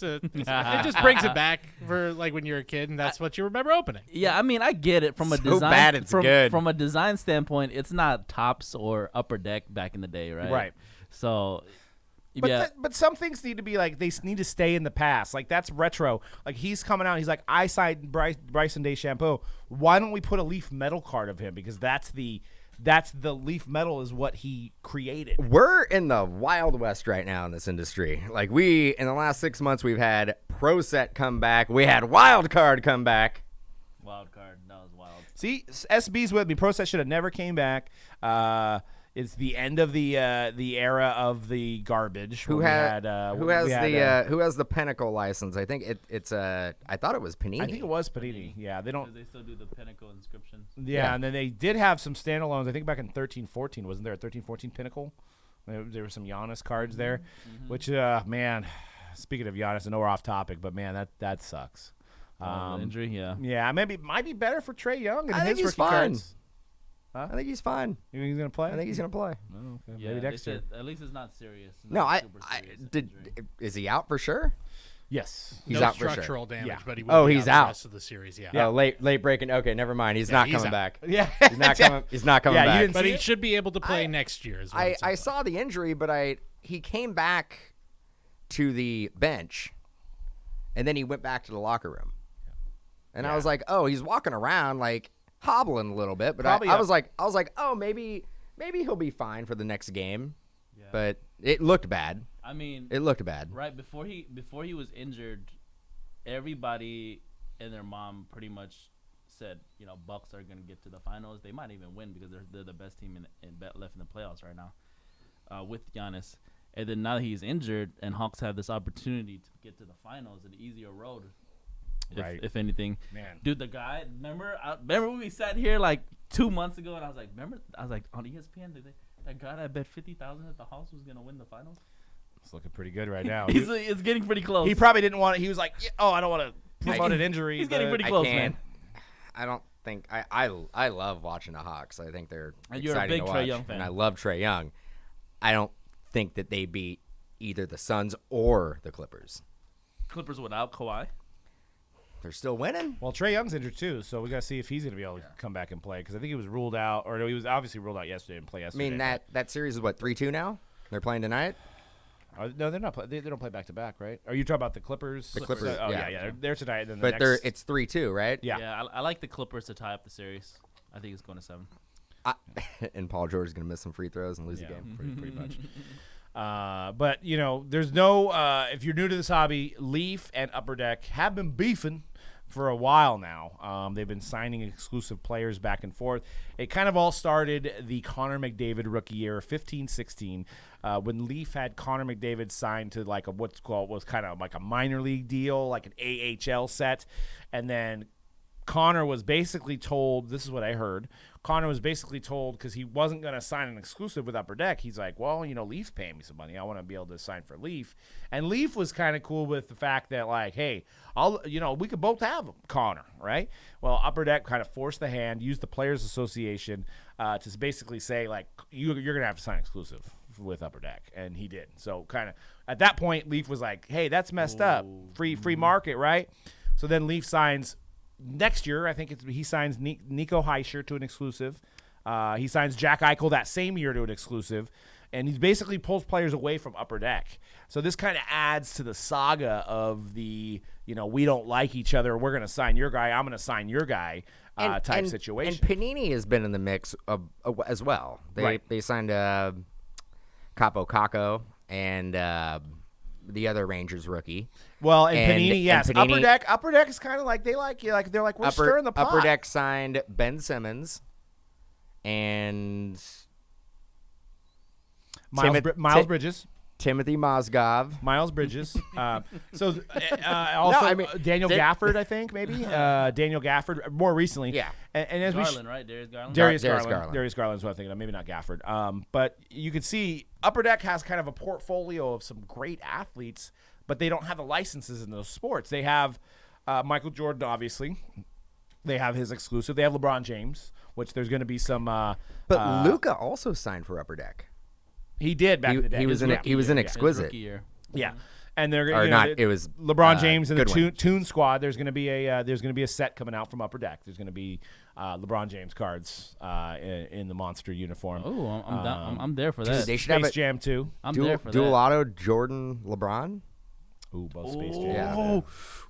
brings it back for like when you're a kid and that's what you remember opening. Yeah, I mean, I get it from a So design. bad it's good. From a design standpoint, it's not Tops or Upper Deck back in the day, right? Right. So, But yeah. but some things need to be like, they need to stay in the past. Like, that's retro. Like, he's coming out. He's like, I signed Bryson Dechambeau. Why don't we put a Leaf metal card of him? Because that's the that's the Leaf metal is what he created. We're in the Wild West right now in this industry. Like in the last 6 months, we've had Pro Set come back. We had Wild Card come back. Wild card. That was wild. See, SB's with me. Pro Set should have never came back. It's the end of the era of the garbage. Who has the Pinnacle license? I think it's I thought it was Panini. I think it was Panini. Yeah, they don't. They still do the Pinnacle inscriptions. Yeah, and then they did have some standalones. I think back in 13-14, wasn't there a 13-14 Pinnacle? There were some Giannis cards there, which man. Speaking of Giannis, I know we're off topic, but man, that sucks. Injury, yeah. Yeah, maybe might be better for Trae Young and I think his he's rookie fine. cards. Huh? I think he's fine. You think he's gonna play? I think he's gonna play. Oh, okay. Yeah, Maybe they next year. said at least it's not serious. No, Not super serious injury. Is he out for sure? Yes. He's no out for sure. structural damage, Yeah. but he will Oh, be he's out out. the rest of the series. Yeah. Oh, late breaking. Okay, never mind. He's not he's coming out. back. Yeah. He's not coming. He's not coming Yeah, you back. didn't But see he it? should be able to play next year. Is what it I sounds saw the injury, but he came back to the bench, and then he went back to the locker room. And I was like, oh, he's walking around like hobbling a little bit, but I was like, oh, maybe he'll be fine for the next game. Yeah. But it looked bad. I mean, It looked bad. right before he was injured, everybody and their mom pretty much said, Bucks are gonna get to the finals. They might even win because they're the best team left in the playoffs right now, with Giannis. And then now that he's injured, and Hawks have this opportunity to get to the finals, an easier road. If anything, Man. dude, the guy. Remember when we sat here like 2 months ago, and I was like, on ESPN, that guy that bet 50,000 that the Hawks was gonna win the finals. It's looking pretty good right now. It's getting pretty close. He probably didn't want it. He was like, I don't want to promote an injury. He's getting pretty I close, can't. man. I don't think I love watching the Hawks. I think they're And you're a exciting big to Trae watch, Young fan. and I love Trae Young. I don't think that they beat either the Suns or the Clippers. Clippers without Kawhi. They're still winning. Well, Trae Young's injured too, so we got to see if he's going to be able to come back and play because I think he was ruled out, or no, he was obviously ruled out yesterday and play I yesterday. mean that series is what 3-2 now. They're playing tonight. No, they're not. They don't play back to back, right? Are you talking about the Clippers? The Clippers, Oh yeah. yeah. They're tonight. And then But the next, it's 3-2, right? Yeah. I like the Clippers to tie up the series. I think it's going to 7. And Paul George is going to miss some free throws and lose the game. pretty much. But there's no. If you're new to this hobby, Leaf and Upper Deck have been beefing for a while now. They've been signing exclusive players back and forth. It kind of all started the Connor McDavid rookie year, 15-16, when Leaf had Connor McDavid signed to like was kind of like a minor league deal, like an AHL set, and then Connor was basically told, this is what I heard, Connor was basically told, because he wasn't going to sign an exclusive with Upper Deck, he's like, well, Leaf's paying me some money. I want to be able to sign for Leaf. And Leaf was kind of cool with the fact that, like, hey, we could both have Connor, right? Well, Upper Deck kind of forced the hand, used the Players Association to basically say, like, you're going to have to sign exclusive with Upper Deck. And he did. So kind of at that point, Leaf was like, hey, that's messed up. Free market, right? So then Leaf signs next year, I think he signs Nico Hischier to an exclusive. He signs Jack Eichel that same year to an exclusive. And he basically pulls players away from Upper Deck. So this kind of adds to the saga of the, we don't like each other. We're going to sign your guy. I'm going to sign your guy type situation. And Panini has been in the mix as well. They signed Capo Caco and the other Rangers rookie. Well, and Panini, yes. and Panini- Upper Deck is kind of like, they like you. Like, they're like, we're stirring the pot. Upper Deck signed Ben Simmons and Miles Bridges. Timothy Mozgov. Miles Bridges. Also, I mean, Daniel Gafford, I think, maybe. Daniel Gafford, more recently. Yeah. And as Garland, right? Darius Garland? Darius Garland. Garland. Darius Garland is what I'm thinking of. Maybe not Gafford. But you could see Upper Deck has kind of a portfolio of some great athletes, but they don't have the licenses in those sports. They have Michael Jordan, obviously. They have his exclusive. They have LeBron James, which there's going to be some. But Luka also signed for Upper Deck. He did back in the day. He was an His exquisite. rookie year. Yeah, and they're Or not? It was LeBron James and the Goodwin. Toon Squad. There's going to be a set coming out from Upper Deck. There's going to be LeBron James cards in the monster uniform. Oh, I'm there for that. They should have Space it. Jam 2. I'm there for that. Dual auto Jordan LeBron. Ooh, both Space Jam. Yeah.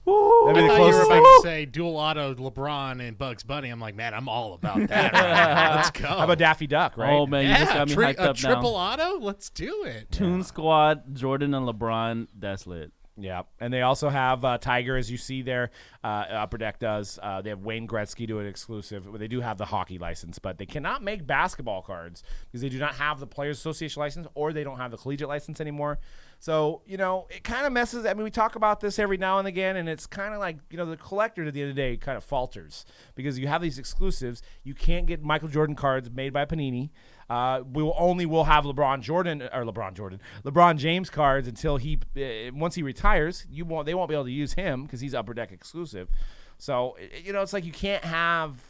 Woo. That'd be I the thought you were closest about thing. to say dual auto LeBron and Bugs Bunny. I'm like, man, I'm all about that. Right now. Let's go. How about Daffy Duck, right? Oh man, you just got me hyped a up triple now. auto. Let's do it. Toon Squad, Jordan and LeBron. That's lit. Yeah, and they also have Tiger, as you see there. Upper Deck does. They have Wayne Gretzky do it exclusive. They do have the hockey license, but they cannot make basketball cards because they do not have the Players Association license or they don't have the collegiate license anymore. So, it kind of messes. I mean, we talk about this every now and again, and it's kind of like, the collector at the end of the day kind of falters because you have these exclusives. You can't get Michael Jordan cards made by Panini. We'll have LeBron James cards until once he retires. They won't be able to use him because he's Upper Deck exclusive. So it's like you can't have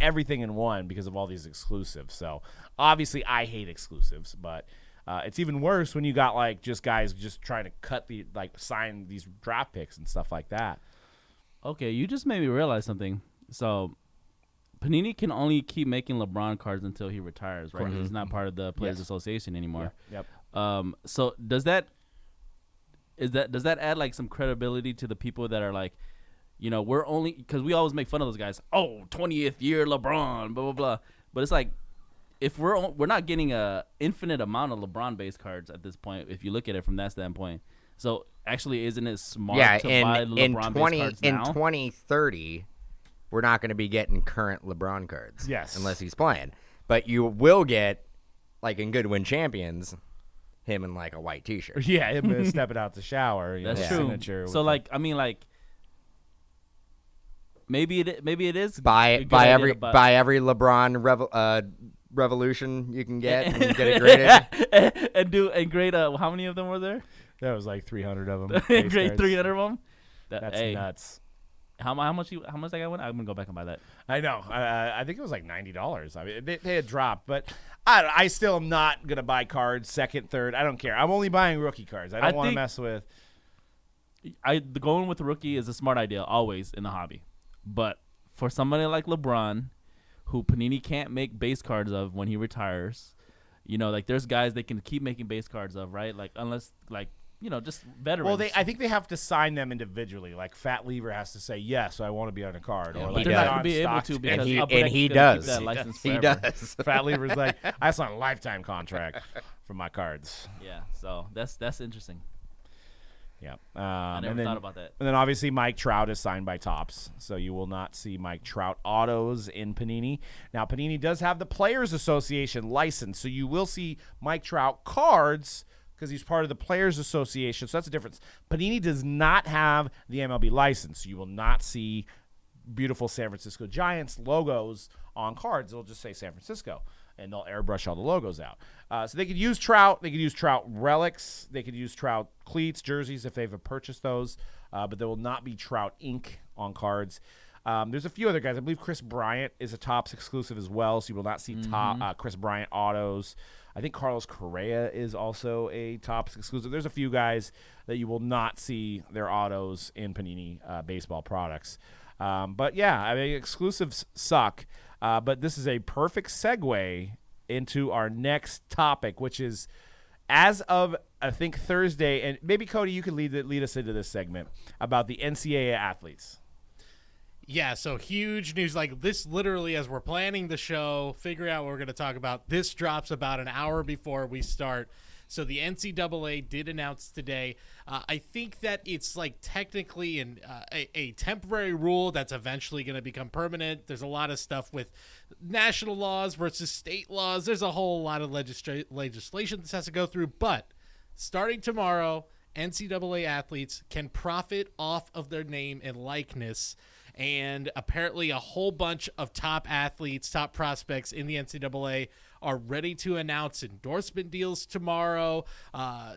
everything in one because of all these exclusives. So obviously I hate exclusives, but it's even worse when you got like just guys just trying to sign these draft picks and stuff like that. Okay, you just made me realize something. So Panini can only keep making LeBron cards until he retires, right? He's not part of the Players Association anymore. Yep. So does that add like some credibility to the people that are like, we're only because we always make fun of those guys. Oh, 20th year LeBron, blah blah blah. But it's like if we're not getting a infinite amount of LeBron based cards at this point. If you look at it from that standpoint, so actually, isn't it smart to buy LeBron based cards now? In 2030. We're not going to be getting current LeBron cards. Yes. Unless he's playing. But you will get, like in Good Win Champions, him in like a white T-shirt. Yeah, him stepping out the shower. That's true. Signature So maybe it is Buy a good idea buy every LeBron revolution you can get and get it graded. and grade. How many of them were there? That was like 300 of them. Grade 300 of them. That's nuts. How much I got? I'm gonna go back and buy that. I know. I think it was like $90. I mean, they had dropped, but I still am not gonna buy cards second, third. I don't care. I'm only buying rookie cards. I don't want to mess with. Going with the rookie is a smart idea always in the hobby, but for somebody like LeBron, who Panini can't make base cards of when he retires, like there's guys they can keep making base cards of, right? Like unless just veterans. Well, I think they have to sign them individually. Like Fat Lever has to say yes, I want to be on a card. Or but like they're not John gonna be able to Stockton. because he Upper Deck's he gonna keep does. that license He forever. does. Fat Lever's like, I signed a lifetime contract for my cards. Yeah, so that's interesting. Yeah. I never thought about that. And then obviously Mike Trout is signed by Topps, so you will not see Mike Trout autos in Panini. Now, Panini does have the Players Association license, so you will see Mike Trout cards because he's part of the Players Association, so that's a difference. Panini does not have the MLB license, so you will not see beautiful San Francisco Giants logos on cards. They'll just say San Francisco, and they'll airbrush all the logos out. So they could use Trout. They could use Trout relics. They could use Trout cleats, jerseys if they've purchased those, but there will not be Trout ink on cards. There's a few other guys. I believe Chris Bryant is a Topps exclusive as well, so you will not see Chris Bryant autos. I think Carlos Correa is also a Topps exclusive. There's a few guys that you will not see their autos in Panini baseball products. But yeah, I mean, exclusives suck. But this is a perfect segue into our next topic, which is as of, I think, Thursday, and maybe, Cody, you can lead us into this segment about the NCAA athletes. Yeah, so huge news. Like this literally, as we're planning the show, figuring out what we're going to talk about, this drops about an hour before we start. So the NCAA did announce today. I think that it's like technically a temporary rule that's eventually going to become permanent. There's a lot of stuff with national laws versus state laws. There's a whole lot of legislation this has to go through. But starting tomorrow, NCAA athletes can profit off of their name and likeness. And apparently a whole bunch of top athletes, top prospects in the NCAA are ready to announce endorsement deals tomorrow.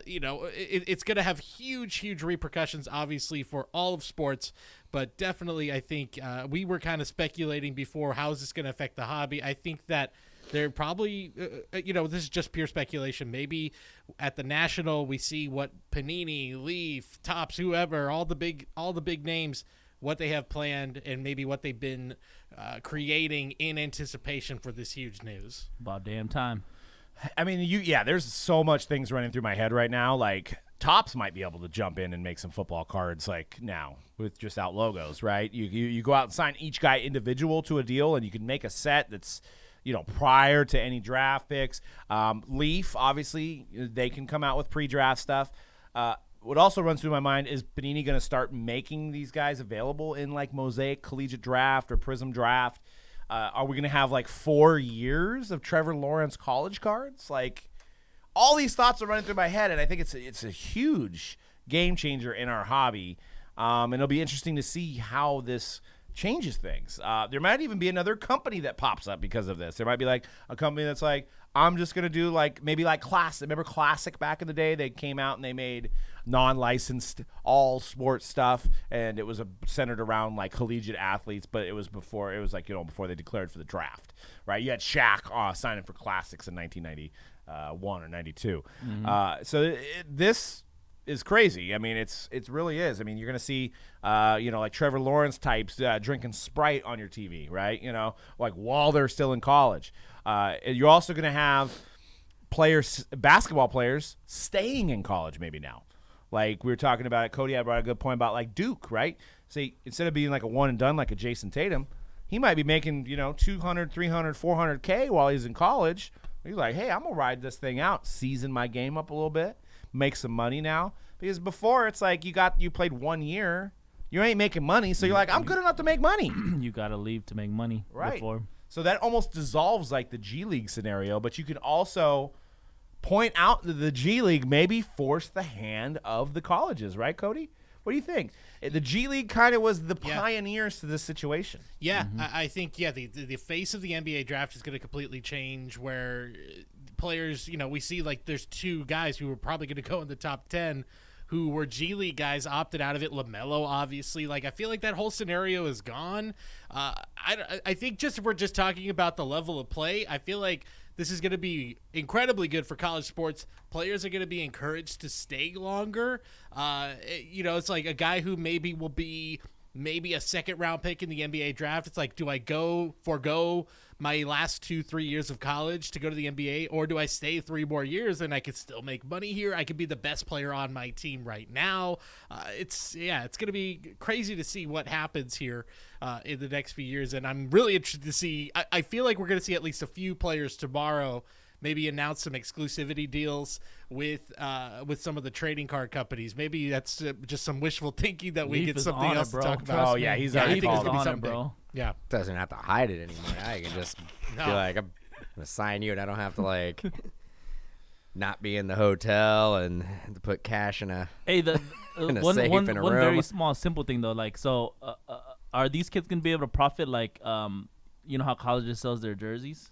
It's going to have huge repercussions, obviously, for all of sports. But definitely, I think we were kind of speculating before, how is this going to affect the hobby? I think that they're probably, this is just pure speculation. Maybe at the National, we see what Panini, Leaf, Topps, whoever, all the big names, what they have planned and maybe what they've been creating in anticipation for this huge news. About damn time. I mean, there's so much things running through my head right now. Like, Topps might be able to jump in and make some football cards like now with just out logos, right? You go out and sign each guy individual to a deal, and you can make a set that's, prior to any draft picks. Leaf, obviously, they can come out with pre-draft stuff. What also runs through my mind is Panini going to start making these guys available in like Mosaic Collegiate Draft or Prism Draft? Are we going to have like 4 years of Trevor Lawrence college cards? Like, all these thoughts are running through my head, and I think it's a huge game changer in our hobby. And it'll be interesting to see how this changes things. There might even be another company that pops up because of this. There might be like a company that's like, I'm just going to do like maybe like Classic. Remember Classic back in the day? They came out and they made non-licensed all sports stuff, and it was centered around like collegiate athletes, but it was before they declared for the draft, right? You had Shaq signing for Classics in 1991 or 92. So this is crazy. I mean, it really is. I mean, you're going to see, like Trevor Lawrence types drinking Sprite on your TV, right? Like while they're still in college. You're also going to have basketball players staying in college maybe now. Like we were talking about it, Cody had brought a good point about like Duke, right? See, instead of being like a one and done like a Jason Tatum, he might be making, 200, 300, 400K while he's in college. He's like, hey, I'm going to ride this thing out, season my game up a little bit, make some money now. Because before it's like you played 1 year, you ain't making money, so you're like, I'm good enough to make money. You got to leave to make money. Right. Before. So that almost dissolves like the G League scenario, but you can also point out that the G League maybe forced the hand of the colleges, right, Cody? What do you think? The G League kind of was the pioneers to this situation. Yeah, I think, the face of the NBA draft is going to completely change where players, we see like there's 2 guys who are probably going to go in the top 10 who were G League guys, opted out of it. LaMelo, obviously. Like, I feel like that whole scenario is gone. I think if we're just talking about the level of play, I feel like this is going to be incredibly good for college sports. Players are going to be encouraged to stay longer. It's like a guy who maybe will be maybe a 2nd-round pick in the NBA draft. It's like, do I forego my last 2-3 years of college to go to the NBA, or do I stay 3 more years and I could still make money here? I could be the best player on my team right now. It's going to be crazy to see what happens here in the next few years, and I'm really interested to see. I feel like we're going to see at least a few players tomorrow maybe announce some exclusivity deals with some of the trading card companies. Maybe that's just some wishful thinking that we Leaf get is something on else it, bro. to talk about. Oh, yeah, he's I already think it's called gonna be on it, something. bro. Yeah. Doesn't have to hide it anymore. Now you can just be like, I'm gonna sign you, and I don't have to like not be in the hotel and to put cash in a Hey, the in a one safe one in a one room. very small simple thing though. Like, so are these kids gonna be able to profit like how colleges sells their jerseys?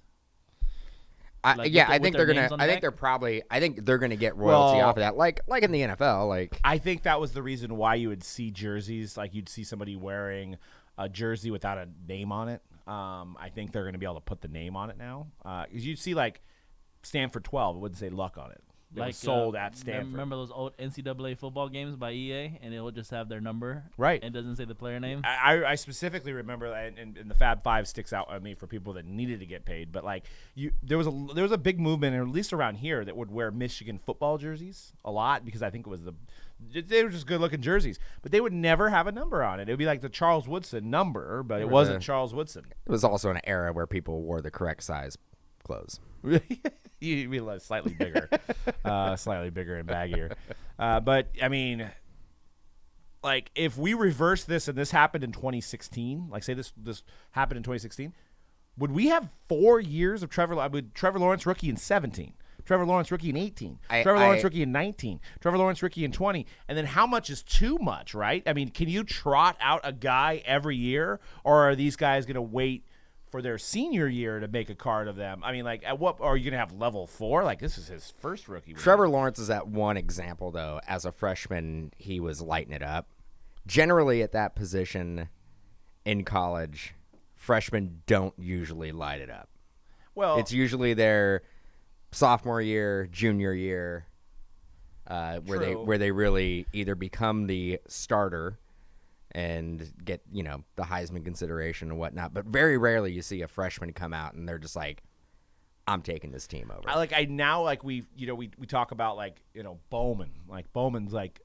Like I think their they're names gonna. on I the think back? they're gonna get royalty Well- off of that, like in the NFL. Like I think that was the reason why you would see jerseys. Like you'd see somebody wearing a jersey without a name on it. I think they're going to be able to put the name on it now. Because you'd see like Stanford 12, it wouldn't say Luck on it. It was sold at Stanford. Remember those old NCAA football games by EA, and it will just have their number, Right. and it doesn't say the player name. I specifically remember that, and the Fab Five sticks out at me for people that needed to get paid. But like there was a big movement, at least around here, that would wear Michigan football jerseys a lot because I think it was they were just good looking jerseys, but they would never have a number on it. It would be like the Charles Woodson number, but it wasn't Charles Woodson. it was also an era where people wore the correct size clothes. You realize slightly bigger and baggier. But I mean, like if we reverse this and this happened in 2016, like say this happened in 2016, would we have 4 years of Trevor Lawrence rookie in 17? Trevor Lawrence rookie in 18, Trevor Lawrence rookie in 19, Trevor Lawrence rookie in 20, and then how much is too much, right? I mean, can you trot out a guy every year, or are these guys going to wait for their senior year to make a card of them? I mean, like, at what are you going to have level 4? Like, this is his first rookie. Trevor Lawrence is that one example, though. As a freshman, he was lighting it up. Generally, at that position in college, freshmen don't usually light it up. Well, It's usually their sophomore year, junior year, True. where they really either become the starter and get the Heisman consideration and whatnot. But very rarely you see a freshman come out and they're just like, I'm taking this team over. We talk about like, Bowman. Like Bowman's like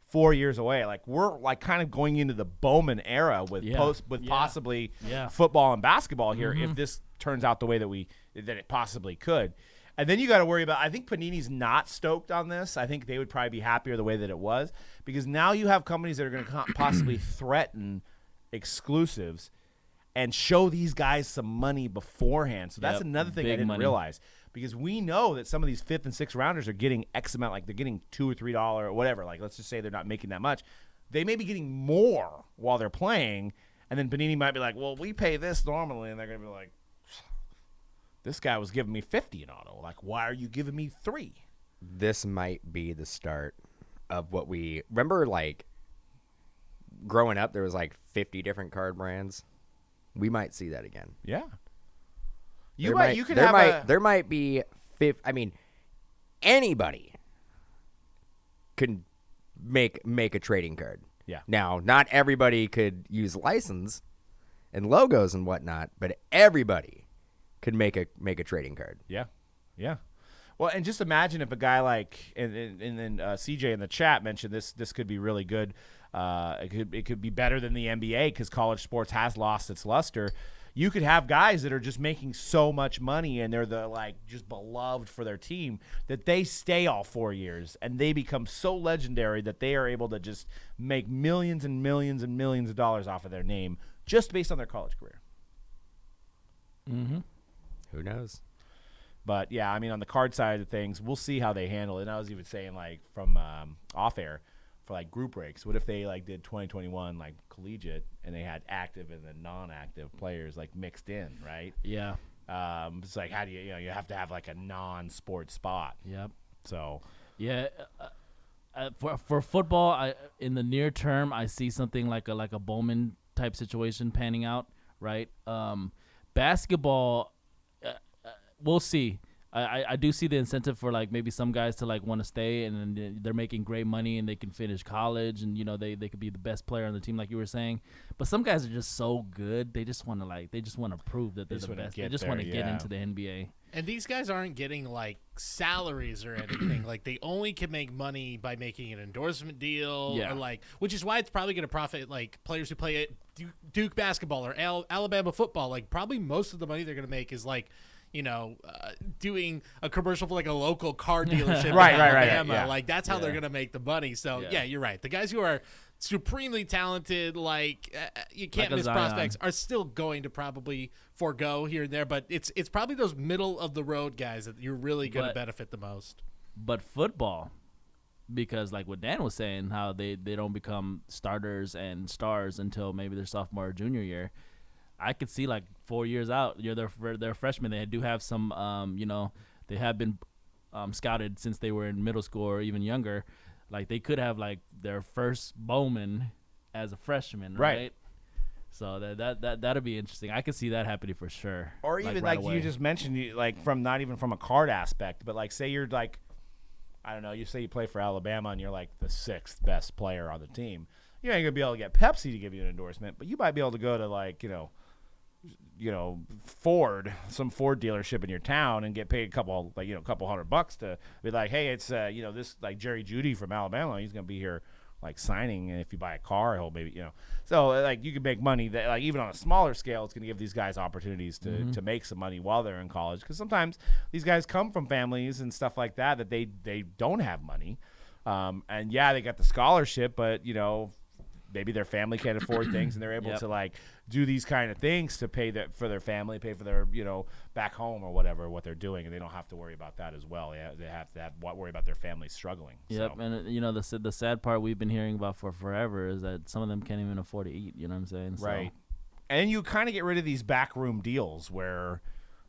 4 years away. Like we're like kind of going into the Bowman era with possibly football and basketball here if this turns out the way that it possibly could. And then you got to worry about, I think Panini's not stoked on this. I think they would probably be happier the way that it was, because now you have companies that are going to possibly threaten exclusives and show these guys some money beforehand. So that's another thing I didn't realize, because we know that some of these 5th and 6th rounders are getting X amount, like they're getting $2 or $3 or whatever. Like, let's just say they're not making that much. They may be getting more while they're playing, and then Panini might be like, well, we pay this normally, and they're going to be like, this guy was giving me 50 in auto. Like, why are you giving me 3? This might be the start of what we remember. Like growing up, there was like 50 different card brands. We might see that again. Yeah. There might be 50. I mean, anybody could make a trading card. Yeah. Now, not everybody could use license and logos and whatnot, but everybody could make a trading card. Yeah, yeah. Well, and just imagine if a guy like and then CJ in the chat mentioned this could be really good. It could be better than the NBA because college sports has lost its luster. You could have guys that are just making so much money and they're just beloved for their team that they stay all 4 years and they become so legendary that they are able to just make millions and millions and millions of dollars off of their name just based on their college career. Mm-hmm. Who knows? But, yeah, I mean, on the card side of things, we'll see how they handle it. And I was even saying, like, from off air for, like, group breaks, what if they, like, did 2021, like, collegiate, and they had active and then non-active players, like, mixed in, right? Yeah. It's like, how do you have to have, like, a non-sport spot. Yep. So. Yeah. For football, in the near term, I see something like a Bowman type situation panning out, right? Basketball, we'll see. I do see the incentive for like maybe some guys to like want to stay, and then they're making great money and they can finish college, and they could be the best player on the team like you were saying. But some guys are just so good, they just want to prove that they're the best. They just want to get into the NBA. And these guys aren't getting like salaries or anything. Like they only can make money by making an endorsement deal, or like, which is why it's probably going to profit like players who play at Duke basketball or Alabama football. Like probably most of the money they're going to make is like, doing a commercial for like a local car dealership. Right. Yeah. Like that's how they're going to make the money. So yeah, you're right. The guys who are supremely talented, like you can't miss prospects, are still going to probably forego here and there. But it's probably those middle of the road guys that you're really going to benefit the most. But football, because like what Dan was saying, how they don't become starters and stars until maybe their sophomore or junior year. I could see like 4 years out, they're freshmen. They do have some, they have been scouted since they were in middle school or even younger. Like they could have like their first Bowman as a freshman, right? So that'll be interesting. I could see that happening for sure. Or even like you just mentioned, like from not even from a card aspect, but like say you're like, I don't know, you say you play for Alabama and you're like the 6th best player on the team. You ain't gonna be able to get Pepsi to give you an endorsement, but you might be able to go to like Ford dealership in your town and get paid a couple $100 to be like, hey, it's this like Jerry Jeudy from Alabama, he's gonna be here like signing, and if you buy a car, he'll maybe so like you can make money that like even on a smaller scale, it's gonna give these guys opportunities to make some money while they're in college, because sometimes these guys come from families and stuff like that they don't have money, and they got the scholarship, but maybe their family can't afford things, and they're able to like do these kind of things to pay for their family, pay for their back home or whatever what they're doing, and they don't have to worry about that as well. Yeah, they have to worry about their family struggling. Yep, so. And the sad part we've been hearing about for forever is that some of them can't even afford to eat. You know what I'm saying? Right. And you kind of get rid of these backroom deals where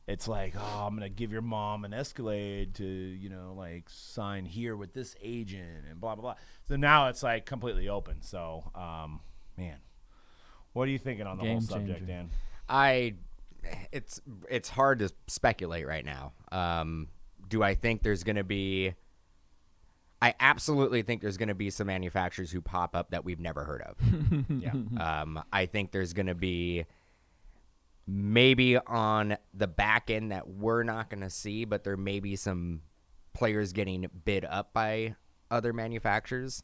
it's like, oh, I'm gonna give your mom an Escalade to like sign here with this agent and blah blah blah. So now it's like completely open. So, man, what are you thinking on the whole subject, Dan? It's hard to speculate right now. Do I think there's gonna be? I absolutely think there's gonna be some manufacturers who pop up that we've never heard of. Yeah. I think there's gonna be maybe on the back end that we're not going to see, but there may be some players getting bid up by other manufacturers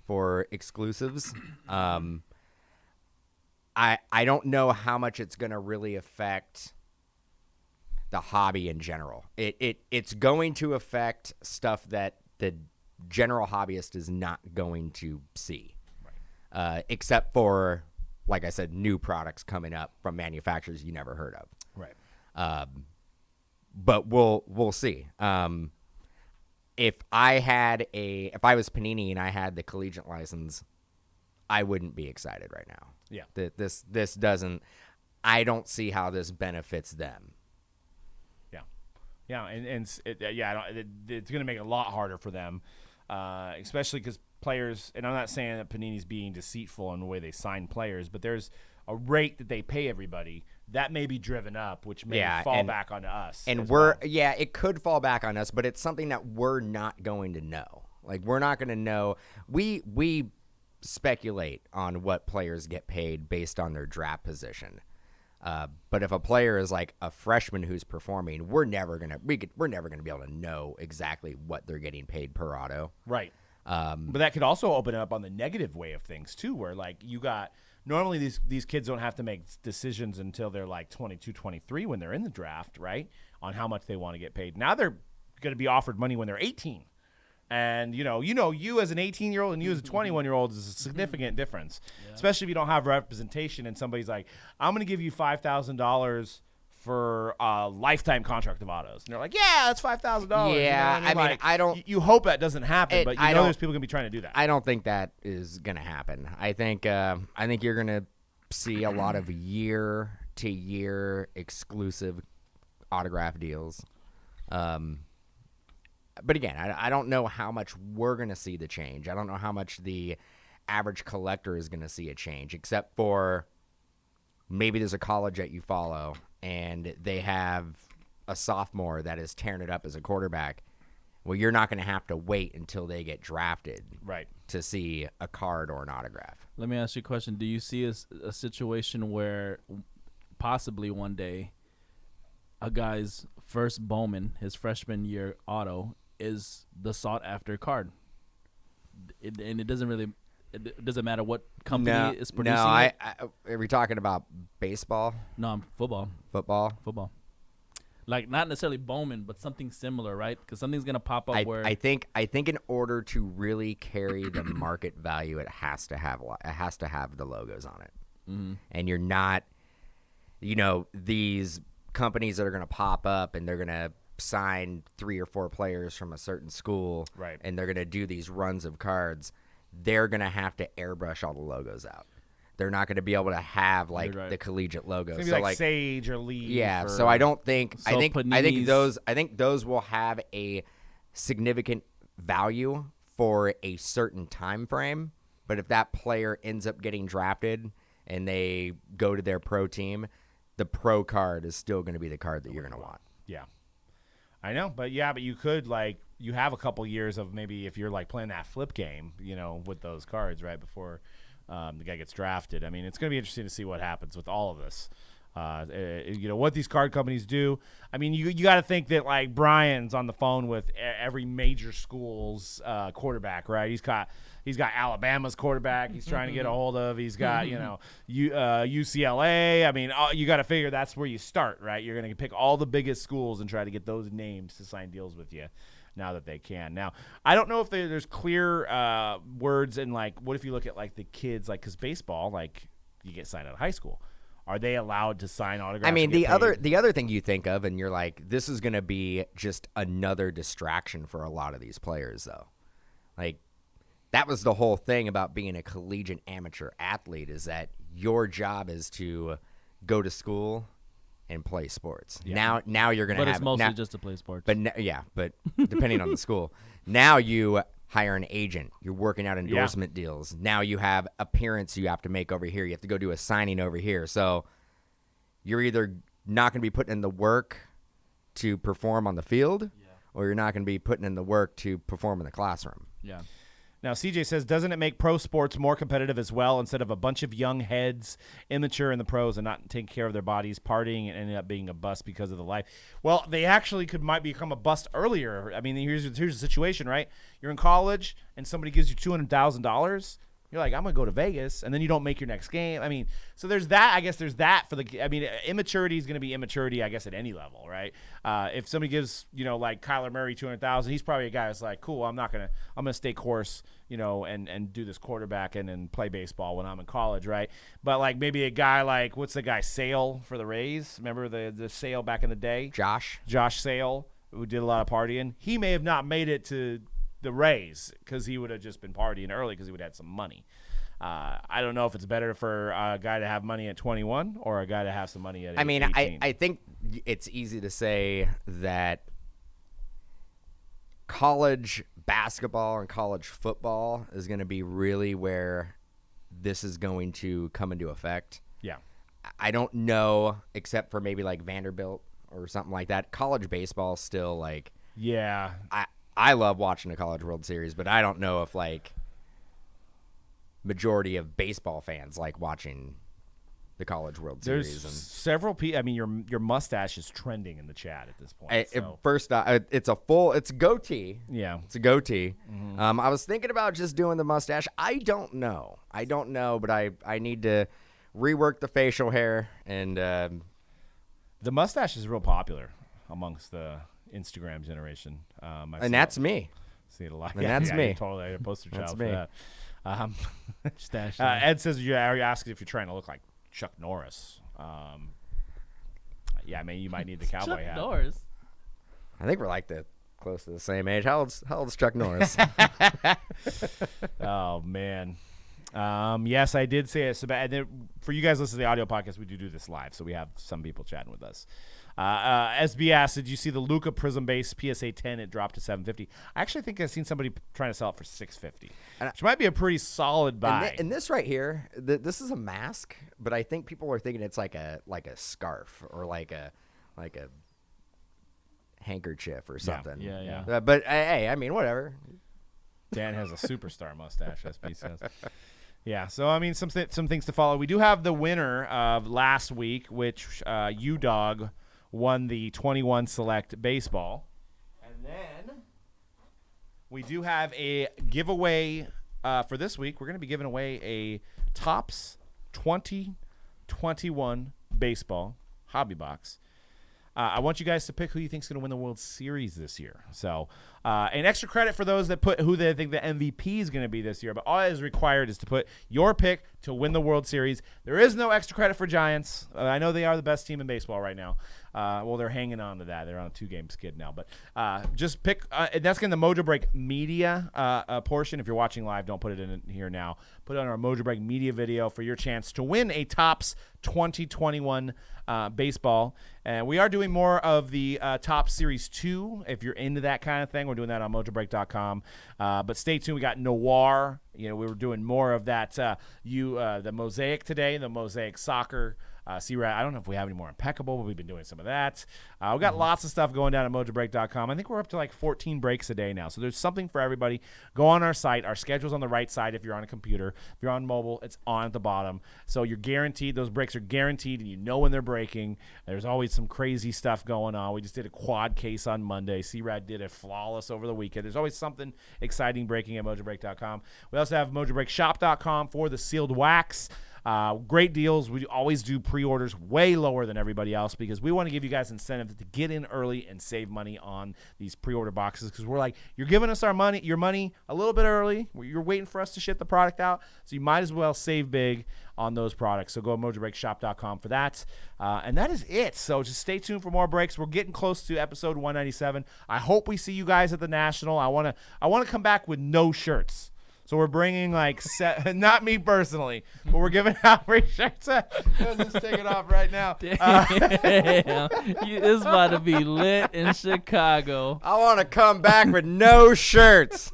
for exclusives. I don't know how much it's going to really affect the hobby in general. It's going to affect stuff that the general hobbyist is not going to see, except for, like I said, new products coming up from manufacturers you never heard of. Right. But we'll see. If I was Panini and I had the collegiate license, I wouldn't be excited right now. Yeah. This doesn't. I don't see how this benefits them. Yeah, it's going to make it a lot harder for them, especially because players. And I'm not saying that Panini's being deceitful in the way they sign players, but there's a rate that they pay everybody that may be driven up, which may fall back onto us. And it could fall back on us, but it's something that we're not going to know. Like, we're not going to know. We speculate on what players get paid based on their draft position. But if a player is like a freshman who's performing, we're never gonna be able to know exactly what they're getting paid per auto. Right. But that could also open up on the negative way of things too, where like normally these kids don't have to make decisions until they're like 22, 23 when they're in the draft, right? On how much they want to get paid. Now they're going to be offered money when they're 18. And, you as an 18-year-old and you as a 21-year-old is a significant difference, especially if you don't have representation and somebody's like, I'm going to give you $5,000 for a lifetime contract of autos. And they're like, yeah, that's $5,000. Yeah, I mean, I don't. You hope that doesn't happen, but there's people going to be trying to do that. I don't think that is going to happen. I think you're going to see a lot of year-to-year exclusive autograph deals. But again, I don't know how much we're going to see the change. I don't know how much the average collector is going to see a change, except for maybe there's a college that you follow and they have a sophomore that is tearing it up as a quarterback. Well, you're not going to have to wait until they get drafted to see a card or an autograph. Let me ask you a question. Do you see a situation where possibly one day a guy's first Bowman, his freshman year auto, is the sought after card, and it doesn't matter what company is producing it? Are we talking about baseball? No, football. Football. Like not necessarily Bowman, but something similar, right? Because something's gonna pop up I think in order to really carry the market value, it has to have the logos on it, and you're not, these companies that are gonna pop up and they're gonna sign 3 or 4 players from a certain school, right? And they're going to do these runs of cards. They're going to have to airbrush all the logos out. They're not going to be able to have like the collegiate logos. So like Sage or Lee. Yeah. So I don't think. I think those will have a significant value for a certain time frame. But if that player ends up getting drafted and they go to their pro team, the pro card is still going to be the card that you're going to want. Yeah. I know, but you could you have a couple years of maybe if you're like playing that flip game, with those cards right before the guy gets drafted. I mean, it's going to be interesting to see what happens with all of this. What these card companies do. I mean, you got to think that like Brian's on the phone with every major school's quarterback, right? He's got Alabama's quarterback he's trying to get a hold of. He's got, UCLA. I mean, you got to figure that's where you start, right? You're going to pick all the biggest schools and try to get those names to sign deals with you now that they can. Now, I don't know if there's clear words and like, what if you look at like the kids, like, because baseball, like you get signed out of high school. Are they allowed to sign autographs? I mean, the other thing you think of, and you're like, this is going to be just another distraction for a lot of these players, though. Like, that was the whole thing about being a collegiate amateur athlete, is that your job is to go to school and play sports. Yeah. Now you're going to have. But it's mostly just to play sports. But but depending on the school, now you hire an agent. You're working out endorsement deals. Now you have appearance you have to make over here. You have to go do a signing over here. So you're either not going to be putting in the work to perform on the field, or you're not going to be putting in the work to perform in the classroom. Yeah. Now, CJ says, doesn't it make pro sports more competitive as well instead of a bunch of young heads, immature in the pros and not taking care of their bodies, partying and ending up being a bust because of the life? Well, they actually might become a bust earlier. I mean, here's the situation, right? You're in college and somebody gives you $200,000. You're like, I'm going to go to Vegas, and then you don't make your next game. I mean, so there's that. I guess there's that for the – I mean, immaturity is going to be immaturity, I guess, at any level, right? If somebody gives, like Kyler Murray $200,000, he's probably a guy that's like, cool, I'm going to stay course, and do this quarterback and play baseball when I'm in college, right? But, like, maybe a guy like – what's the guy, Sale for the Rays? Remember the Sale back in the day? Josh Sale, who did a lot of partying. He may have not made it to – the Rays because he would have just been partying early because he would have had some money. I don't know if it's better for a guy to have money at 21 or a guy to have some money at 18. I think it's easy to say that college basketball and college football is going to be really where this is going to come into effect. Yeah. I don't know, except for maybe like Vanderbilt or something like that. College baseball still like – yeah. I love watching the College World Series, but I don't know if like majority of baseball fans like watching the College World There's Series. And several people. I mean, your mustache is trending in the chat at this point. First, it's a goatee. Yeah, it's a goatee. Mm-hmm. I was thinking about just doing the mustache. I don't know, but I need to rework the facial hair and the mustache is real popular amongst the Instagram generation. And that's me. See it a lot. And that's me. Totally a poster child me. for that. Stash. Ed says you're asking if you're trying to look like Chuck Norris. Yeah, I mean you might need the cowboy Chuck hat. Norris. I think we're like close to the same age. How old's Chuck Norris? Oh man. Yes, I did say it. For you guys listening to the audio podcast, we do this live, so we have some people chatting with us. SB asked, did you see the Luka Prism Base PSA 10? It dropped to $750. I actually think I've seen somebody trying to sell it for $650, which might be a pretty solid buy. And this right here, this is a mask, but I think people are thinking it's like a scarf or like a handkerchief or something. Yeah. But hey, I mean, whatever. Dan has a superstar mustache, SB says. Yeah, so I mean, some things to follow. We do have the winner of last week, which U-Dog won the 21 Select Baseball. And then we do have a giveaway for this week. We're going to be giving away a Topps 2021 Baseball Hobby Box. I want you guys to pick who you think is going to win the World Series this year. So, an extra credit for those that put who they think the MVP is going to be this year. But all that is required is to put your pick to win the World Series. There is no extra credit for Giants. I know they are the best team in baseball right now. Well, they're hanging on to that. They're on a 2-game skid now. But just pick. That's going to the Mojobreak Media portion. If you're watching live, don't put it in here now. Put it on our Mojobreak Media video for your chance to win a Topps 2021 baseball. And we are doing more of the Topps Series 2. If you're into that kind of thing, we're doing that on Mojobreak.com. But stay tuned. We got Noir. We were doing more of that. The Mosaic today, the Mosaic Soccer. I don't know if we have any more Impeccable, but we've been doing some of that. We've got lots of stuff going down at Mojobreak.com. I think we're up to like 14 breaks a day now. So there's something for everybody. Go on our site. Our schedule's on the right side if you're on a computer. If you're on mobile, it's on at the bottom. So you're guaranteed. Those breaks are guaranteed, and you know when they're breaking. There's always some crazy stuff going on. We just did a quad case on Monday. C-Rad did a flawless over the weekend. There's always something exciting breaking at Mojobreak.com. We also have MojobreakShop.com for the sealed wax. Great deals. We always do pre-orders way lower than everybody else because we want to give you guys incentive to get in early and save money on these pre-order boxes because we're like, you're giving us your money a little bit early. You're waiting for us to ship the product out, so you might as well save big on those products. So go to MojobreakShop.com for that. And that is it. So just stay tuned for more breaks. We're getting close to episode 197. I hope we see you guys at the National. I want to come back with no shirts. So we're bringing not me personally, but we're giving out free shirts. I'll just take it off right now. Damn. It's about to be lit in Chicago. I want to come back with no shirts.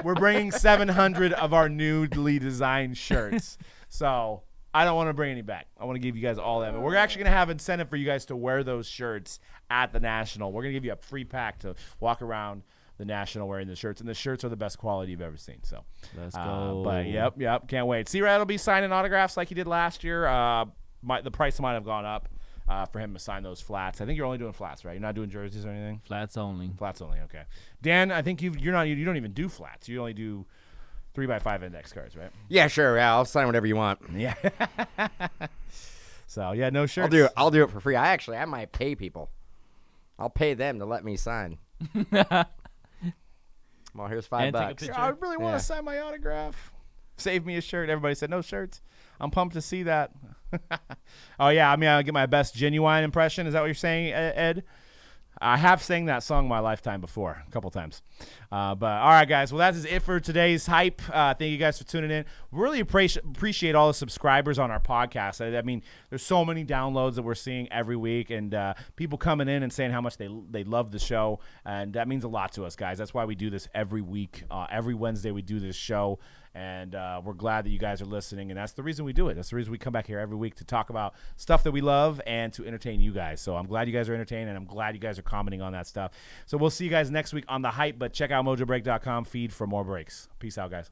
We're bringing 700 of our newly designed shirts. So I don't want to bring any back. I want to give you guys all that. But we're actually going to have incentive for you guys to wear those shirts at the National. We're going to give you a free pack to walk around the National wearing the shirts, and the shirts are the best quality you've ever seen. So Let's go. But yep, can't wait. C-Rad will be signing autographs like he did last year. The price might have gone up for him to sign those flats. I think you're only doing flats, right? You're not doing jerseys or anything. Flats only. Flats only. Okay. Dan, I think you don't even do flats. You only do 3x5 index cards, right? Yeah, sure. Yeah, I'll sign whatever you want. Yeah. So yeah, no shirts. I'll do it for free. I might pay people. I'll pay them to let me sign. Well, here's $5. And take a picture. I really want to sign my autograph. Save me a shirt. Everybody said no shirts. I'm pumped to see that. Oh yeah, I mean I'll get my best Genuine impression. Is that what you're saying, Ed? I have sang that song in my lifetime before, a couple times. But all right, guys. Well, that is it for today's hype. Thank you guys for tuning in. We really appreciate all the subscribers on our podcast. I mean, there's so many downloads that we're seeing every week, and people coming in and saying how much they love the show, and that means a lot to us, guys. That's why we do this every week. Every Wednesday we do this show. And we're glad that you guys are listening, and that's the reason we do it. That's the reason we come back here every week to talk about stuff that we love and to entertain you guys. So I'm glad you guys are entertained, and I'm glad you guys are commenting on that stuff. So we'll see you guys next week on The Hype, but check out mojobreak.com feed for more breaks. Peace out, guys.